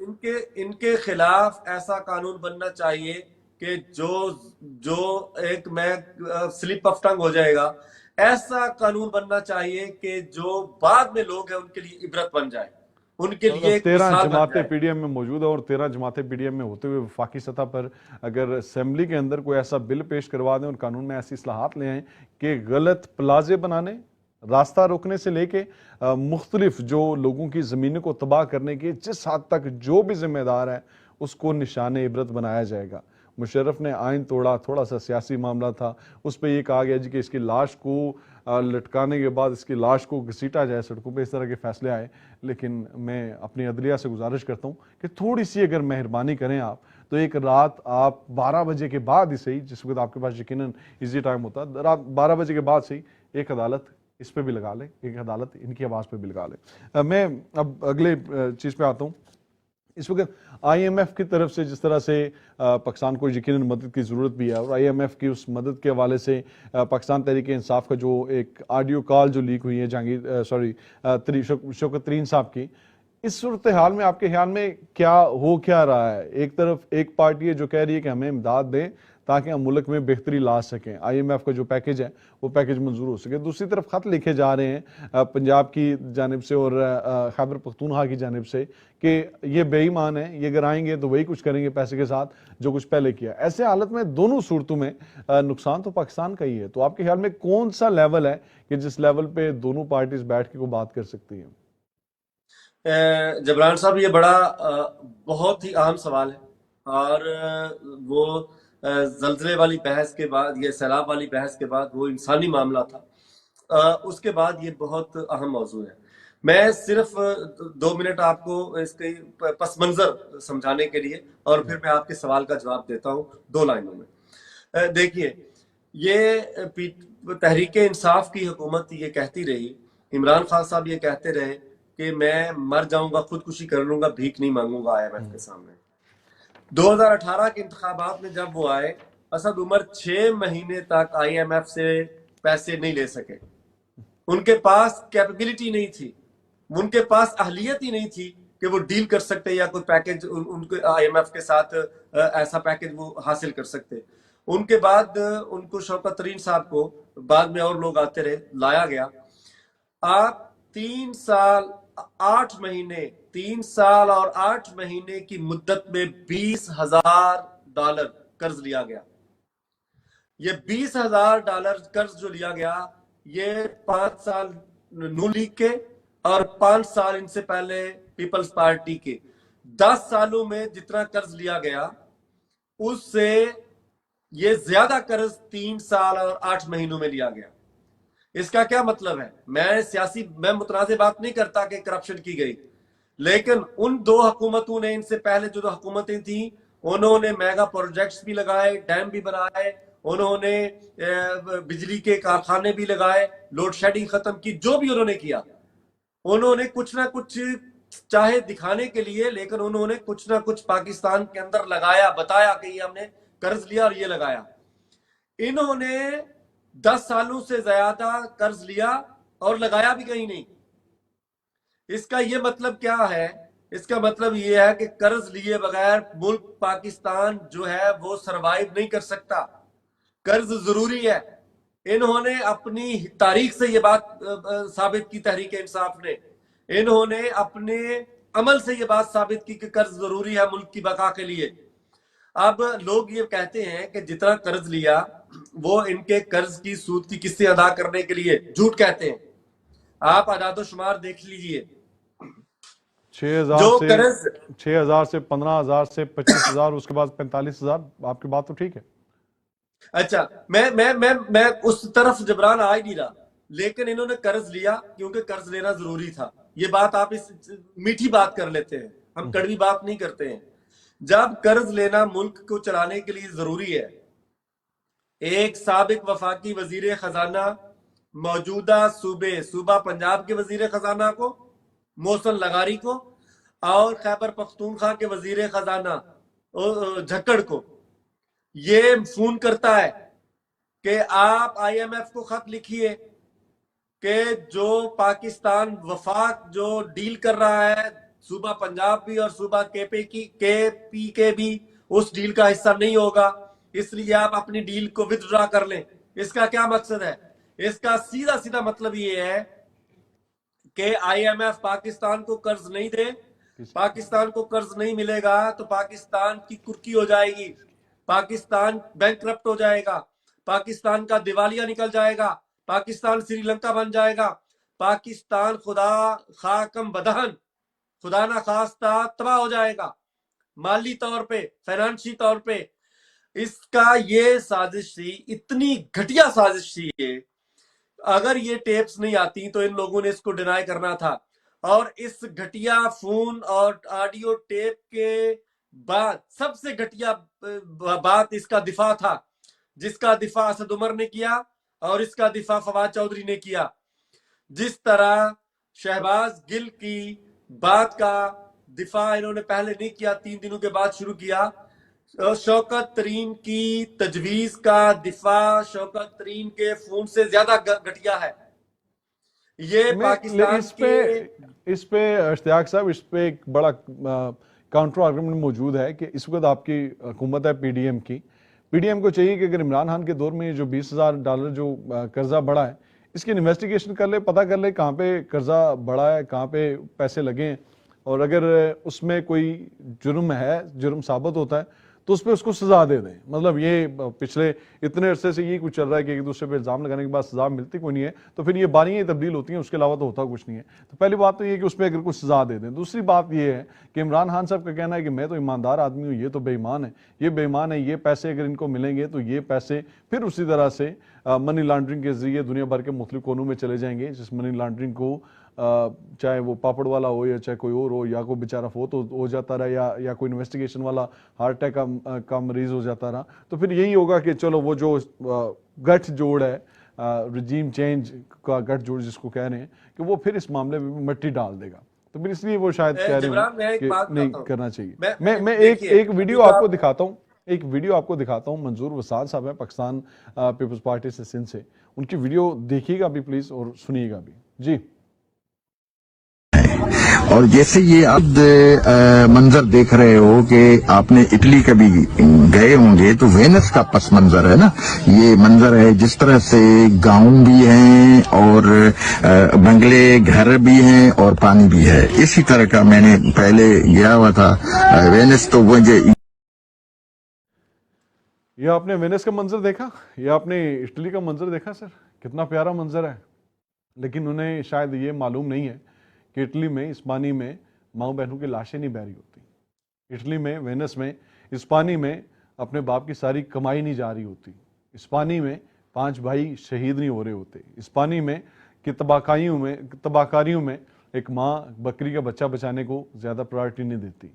Speaker 1: ان کے خلاف ایسا قانون بننا چاہیے کہ جو ایک میں سلپ آف ٹنگ ہو جائے گا، ایسا قانون بننا چاہیے کہ جو بعد میں لوگ ہیں ان کے لیے عبرت بن جائے، ان کے لیے
Speaker 2: اب
Speaker 1: ایک
Speaker 2: 13
Speaker 1: مثال بن
Speaker 2: جماعتیں
Speaker 1: جائے۔
Speaker 2: پی ڈی ایم میں موجود ہیں، اور 13 جماعتیں پی ڈی ایم میں ہوتے ہوئے وفاقی سطح پر اگر اسمبلی کے اندر کوئی ایسا بل پیش کروا دیں اور قانون میں ایسی اصلاحات لے آئیں کہ غلط پلازے بنانے، راستہ روکنے سے لے کے مختلف جو لوگوں کی زمینوں کو تباہ کرنے کی جس حد تک جو بھی ذمہ دار ہے اس کو نشان عبرت بنایا جائے گا۔ مشرف نے آئین توڑا، تھوڑا سا سیاسی معاملہ تھا، اس پہ یہ کہا گیا جی کہ اس کی لاش کو لٹکانے کے بعد اس کی لاش کو گھسیٹا جائے سڑکوں پہ، اس طرح کے فیصلے آئے۔ لیکن میں اپنی عدلیہ سے گزارش کرتا ہوں کہ تھوڑی سی اگر مہربانی کریں آپ، تو ایک رات آپ 12 بجے کے بعد ہی صحیح، جس وقت آپ کے پاس یقیناً ایزی ٹائم ہوتا ہے، رات 12 بجے کے بعد صحیح ایک عدالت اس پہ بھی لگا لیں، ایک عدالت ان کی آواز پہ بھی لگا لیں۔ میں اب اگلے چیز پہ آتا ہوں۔ اس وقت آئی ایم ایف کی طرف سے جس طرح سے پاکستان کو یقیناً مدد کی ضرورت بھی ہے، اور آئی ایم ایف کی اس مدد کے حوالے سے پاکستان تحریک انصاف کا جو ایک آڈیو کال جو لیک ہوئی ہے شوکت ترین صاحب کی، اس صورتحال میں آپ کے خیال میں کیا رہا ہے؟ ایک طرف ایک پارٹی ہے جو کہہ رہی ہے کہ ہمیں امداد دیں تاکہ ہم ملک میں بہتری لا سکیں، آئی ایم ایف کا جو پیکج ہے وہ پیکج منظور ہو سکے، دوسری طرف خط لکھے جا رہے ہیں پنجاب کی جانب سے اور خیبر پختونخوا کی جانب سے کہ یہ بے ایمان ہیں، یہ اگر آئیں گے تو وہی کچھ کریں گے پیسے کے ساتھ جو کچھ پہلے کیا۔ ایسے حالت میں دونوں صورتوں میں نقصان تو پاکستان کا ہی ہے، تو آپ کے خیال میں کون سا لیول ہے کہ جس لیول پہ دونوں پارٹیز بیٹھ کے کوئی بات کر سکتی ہیں؟
Speaker 1: جبران صاحب، یہ بڑا بہت ہی اہم سوال ہے، اور وہ زلزلے والی بحث کے بعد، یہ سیلاب والی بحث کے بعد وہ انسانی معاملہ تھا، اس کے بعد یہ بہت اہم موضوع ہے۔ میں صرف 2 منٹ آپ کو اس کے پس منظر سمجھانے کے لیے، اور پھر میں آپ کے سوال کا جواب دیتا ہوں 2 لائنوں میں۔ دیکھیے، یہ تحریک انصاف کی حکومت یہ کہتی رہی، عمران خان صاحب یہ کہتے رہے کہ میں مر جاؤں گا، خودکشی کر لوں گا، بھیک نہیں مانگوں گا آئی ایم ایف کے سامنے۔ 2018 کے انتخابات میں جب وہ آئے، اسد عمر 6 مہینے تک آئی ایم ایف سے پیسے نہیں لے سکے۔ ان کے پاس کیپیبلٹی نہیں تھی، ان کے پاس اہلیت ہی نہیں تھی کہ وہ ڈیل کر سکتے یا کوئی پیکج ان کے آئی ایم ایف کے ساتھ ایسا پیکج وہ حاصل کر سکتے۔ ان کے بعد ان کو شوکت ترین صاحب کو، بعد میں اور لوگ آتے رہے، لایا گیا۔ آپ 3 سال 8 مہینے 3 سال اور 8 مہینے کی مدت میں $20,000 قرض لیا گیا۔ یہ $20,000 قرض جو لیا گیا، یہ 5 سال نون لیگ کے اور 5 سال ان سے پہلے پیپلز پارٹی کے، 10 سالوں میں جتنا قرض لیا گیا اس سے یہ زیادہ قرض 3 سال اور 8 مہینوں میں لیا گیا۔ اس کا کیا مطلب ہے؟ میں متنازع بات نہیں کرتا کہ کرپشن کی گئی، لیکن ان 2 حکومتوں نے، ان سے پہلے جو 2 حکومتیں تھیں، انہوں نے میگا پروجیکٹس بھی لگائے، ڈیم بھی بنائے، انہوں نے بجلی کے کارخانے بھی لگائے، لوڈ شیڈنگ ختم کی، جو بھی انہوں نے کیا، انہوں نے کچھ نہ کچھ چاہے دکھانے کے لیے، لیکن انہوں نے کچھ نہ کچھ پاکستان کے اندر لگایا، بتایا کہ یہ ہم نے قرض لیا اور یہ لگایا۔ انہوں نے 10 سالوں سے زیادہ قرض لیا اور لگایا بھی کہیں نہیں۔ اس کا یہ مطلب کیا ہے؟ اس کا مطلب یہ ہے کہ قرض لیے بغیر ملک پاکستان جو ہے وہ سروائیو نہیں کر سکتا، قرض ضروری ہے۔ انہوں نے اپنی تاریخ سے یہ بات ثابت کی، تحریک انصاف نے، انہوں نے اپنے عمل سے یہ بات ثابت کی کہ قرض ضروری ہے ملک کی بقا کے لیے۔ اب لوگ یہ کہتے ہیں کہ جتنا قرض لیا وہ ان کے قرض کی سود کی قسطیں ادا کرنے کے لیے، جھوٹ کہتے ہیں۔ آپ اعداد و شمار دیکھ لیجئے،
Speaker 2: 6,000 سے 15,000 سے 25,000، اس کے بعد 45,000، آپ کی بات تو ٹھیک ہے۔
Speaker 1: اچھا، میں اس طرف جبران آ ہی نہیں رہا، لیکن انہوں نے قرض لیا کیونکہ قرض لینا ضروری تھا۔ یہ بات آپ اس میٹھی بات کر لیتے ہیں، ہم کڑوی بات نہیں کرتے ہیں۔ جب قرض لینا ملک کو چلانے کے لیے ضروری ہے، ایک سابق وفاقی وزیر خزانہ موجودہ صوبہ پنجاب کے وزیر خزانہ کو، محسن لغاری کو، اور خیبر پختونخوا کے وزیر خزانہ جھکڑ کو یہ فون کرتا ہے کہ آپ آئی ایم ایف کو خط لکھیے کہ جو پاکستان وفاق جو ڈیل کر رہا ہے صوبہ پنجاب بھی اور صوبہ کے پی بھی اس ڈیل کا حصہ نہیں ہوگا، اس لیے آپ اپنی ڈیل کو ودرا کر لیں۔ اس کا کیا مقصد ہے؟ اس کا سیدھا مطلب یہ ہے کہ آئی ایم ایف پاکستان کو قرض نہیں دے، پاکستان کو قرض نہیں ملے گا تو پاکستان کی کرکی ہو جائے گی، پاکستان بینکرپٹ ہو جائے گا، پاکستان کا دیوالیہ نکل جائے گا، پاکستان سری لنکا بن جائے گا، پاکستان خدا خاکم بدہن، خدا نہ خواستہ تباہ ہو جائے گا، مالی طور پہ، فائنانشی طور پہ۔ اس کا یہ سازش تھی، اتنی گھٹیا سازش تھی یہ، اگر یہ ٹیپس نہیں آتی تو ان لوگوں نے اس کو ڈینائی کرنا تھا۔ اور اس گھٹیا فون اور آڈیو ٹیپ کے بعد سب سے گھٹیا بات اس کا دفاع تھا، جس کا دفاع اسد عمر نے کیا اور اس کا دفاع فواد چودھری نے کیا۔ جس طرح شہباز گل کی بات کا دفاع انہوں نے پہلے نہیں کیا، 3 دنوں کے بعد شروع کیا، شوکت ترین کی تجویز کا دفاع شوکت ترین کے فون سے زیادہ گھٹیا ہے۔ یہ پاکستان
Speaker 2: اس پہ اشتیاق صاحب، اس پہ ایک بڑا کاؤنٹر آرگومنٹ موجود ہے کہ اس وقت آپ کی حکومت ہے پی ڈی ایم کی، پی ڈی ایم کو چاہیے کہ اگر عمران خان کے دور میں جو $20,000 جو قرضہ بڑھا ہے اس کی انویسٹیگیشن کر لے، پتہ کر لے کہاں پہ قرضہ بڑھا ہے، کہاں پہ پیسے لگے ہیں، اور اگر اس میں کوئی جرم ہے، جرم ثابت ہوتا ہے تو اس پہ اس کو سزا دے دیں۔ مطلب یہ پچھلے اتنے عرصے سے یہ کچھ چل رہا ہے کہ ایک دوسرے پہ الزام لگانے کے بعد سزا ملتی کوئی نہیں ہے، تو پھر یہ باریاں تبدیل ہوتی ہیں، اس کے علاوہ تو ہوتا کچھ نہیں ہے۔ تو پہلی بات تو یہ کہ اس پہ اگر کوئی سزا دے دیں۔ دوسری بات یہ ہے کہ عمران خان صاحب کا کہنا ہے کہ میں تو ایماندار آدمی ہوں، یہ تو بے ایمان ہے، یہ بے ایمان ہے، یہ پیسے اگر ان کو ملیں گے تو یہ پیسے پھر اسی طرح سے منی لانڈرنگ کے ذریعے دنیا بھر کے مختلف کونوں میں چلے جائیں گے، جس منی لانڈرنگ کو چاہے وہ پاپڑ والا ہو یا چاہے کوئی اور ہو، یا کوئی بیچارہ فوت ہو جاتا رہا یا کوئی انویسٹیگیشن والا ہارٹ اٹیک کا مریض ہو جاتا رہا، تو پھر یہی ہوگا کہ چلو وہ جو گٹھ جوڑ ہے، رجیم چینج کا گٹھ جوڑ جس کو کہہ رہے ہیں، کہ وہ پھر اس معاملے میں مٹی ڈال دے گا، تو پھر اس لیے وہ شاید کہہ رہے ہیں کہ نہیں کرنا چاہیے۔ میں ایک ویڈیو آپ کو دکھاتا ہوں، منظور وصال صاحب ہیں پاکستان پیپلز پارٹی سے سندھ سے، ان کی ویڈیو دیکھیے گا بھی پلیز اور سنیے گا بھی۔ جی،
Speaker 3: اور جیسے یہ آپ منظر دیکھ رہے ہو کہ آپ نے اٹلی کبھی گئے ہوں گے تو وینس کا پس منظر ہے نا، یہ منظر ہے جس طرح سے گاؤں بھی ہیں اور بنگلے گھر بھی ہیں اور پانی بھی ہے، اسی طرح کا میں نے پہلے گیا ہوا تھا وینس، تو وہ
Speaker 2: یہ آپ نے وینس کا منظر دیکھا، یہ آپ نے اٹلی کا منظر دیکھا، سر کتنا پیارا منظر ہے، لیکن انہیں شاید یہ معلوم نہیں ہے کہ اٹلی میں، اسپانی میں ماؤں بہنوں کی لاشیں نہیں بہ رہی ہوتی، اٹلی میں، وینس میں، اسپانی میں اپنے باپ کی ساری کمائی نہیں جا رہی ہوتی، اسپانی میں 5 بھائی شہید نہیں ہو رہے ہوتے، اسپانی میں کہ تباہکاریوں میں ایک ماں بکری کا بچہ بچانے کو زیادہ پرائرٹی نہیں دیتی،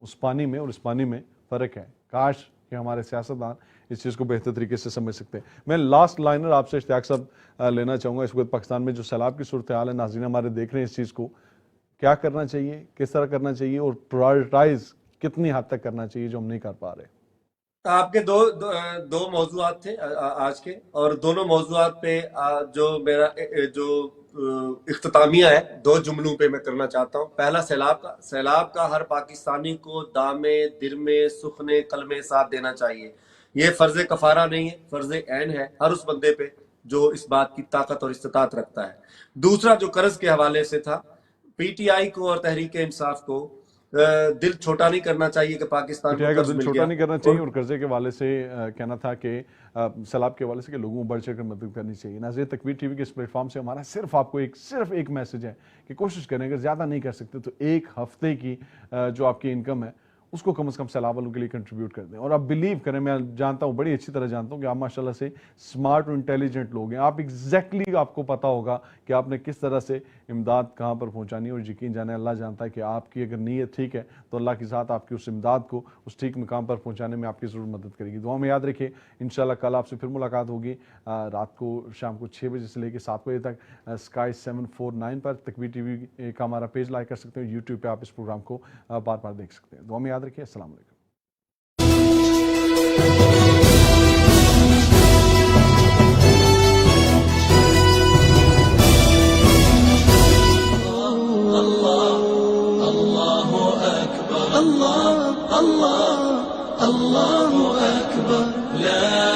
Speaker 2: اسپانی میں اور اسپانی میں فرق ہے۔ کاش کہ ہمارے سیاستدان اس چیز کو بہتر طریقے سے سمجھ سکتے ہیں۔ میں لاسٹ لائنر آپ سے اشتیاق صاحب لینا چاہوں گا، اس وقت پاکستان میں جو سیلاب کی صورتحال ہے، ناظرین ہمارے دیکھ رہے ہیں اس چیز کو، کیا کرنا چاہیے، کس طرح کرنا چاہیے اور پرائرٹائز کتنی حد تک کرنا چاہیے جو ہم نہیں کر پا رہے؟
Speaker 1: آپ کے دو موضوعات تھے آج کے، اور دونوں موضوعات پہ جو میرا جو اختتامیہ ہے 2 جملوں پہ میں کرنا چاہتا ہوں۔ پہلا سیلاب کا ہر پاکستانی کو دامے درمے سخنے قلمے ساتھ دینا چاہیے، یہ فرض کفارہ نہیں ہے، فرض عین ہے ہر اس بندے پہ جو اس بات کی طاقت اور استطاعت رکھتا ہے۔ دوسرا جو قرض کے حوالے سے تھا، پی ٹی آئی کو اور تحریک انصاف کو دل چھوٹا نہیں کرنا چاہیے کہ پاکستان کو قرض مل گیا،
Speaker 2: نہیں کرنا چاہیے، اور قرضے کے حوالے سے کہنا تھا کہ سیلاب کے حوالے سے کہ لوگوں کو بڑھ چڑھ کر مدد کرنی چاہیے۔ ناظرین، تکبیر ٹی وی کے اس پلیٹ فارم سے ہمارا صرف آپ کو ایک میسج ہے کہ کوشش کریں، اگر زیادہ نہیں کر سکتے تو 1 ہفتے کی جو آپ کی انکم ہے اس کو کم از کم سیلاب والوں کے لیے کنٹریبیوٹ کر دیں۔ اور آپ بلیو کریں، میں جانتا ہوں، بڑی اچھی طرح جانتا ہوں کہ آپ ماشاءاللہ سے سمارٹ اور انٹیلیجنٹ لوگ ہیں، آپ ایگزیکٹلی آپ کو پتا ہوگا کہ آپ نے کس طرح سے امداد کہاں پر پہنچانی ہے، اور یقین جانے اللہ جانتا ہے کہ آپ کی اگر نیت ٹھیک ہے تو اللہ کی ذات آپ کی اس امداد کو اس ٹھیک مقام پر پہنچانے میں آپ کی ضرور مدد کرے گی۔ دعا میں یاد رکھیں، انشاءاللہ کل آپ سے پھر ملاقات ہوگی رات کو شام کو 6 بجے سے لے کے 7 بجے تک اسکائی 749 پر۔ تکبیر ٹی وی کا ہمارا پیج لائک کر سکتے ہیں، یوٹیوب پہ آپ اس پروگرام کو بار بار دیکھ سکتے ہیں۔ دعا میں یاد رکھیں، السلام علیکم۔
Speaker 4: Allah الله أكبر لا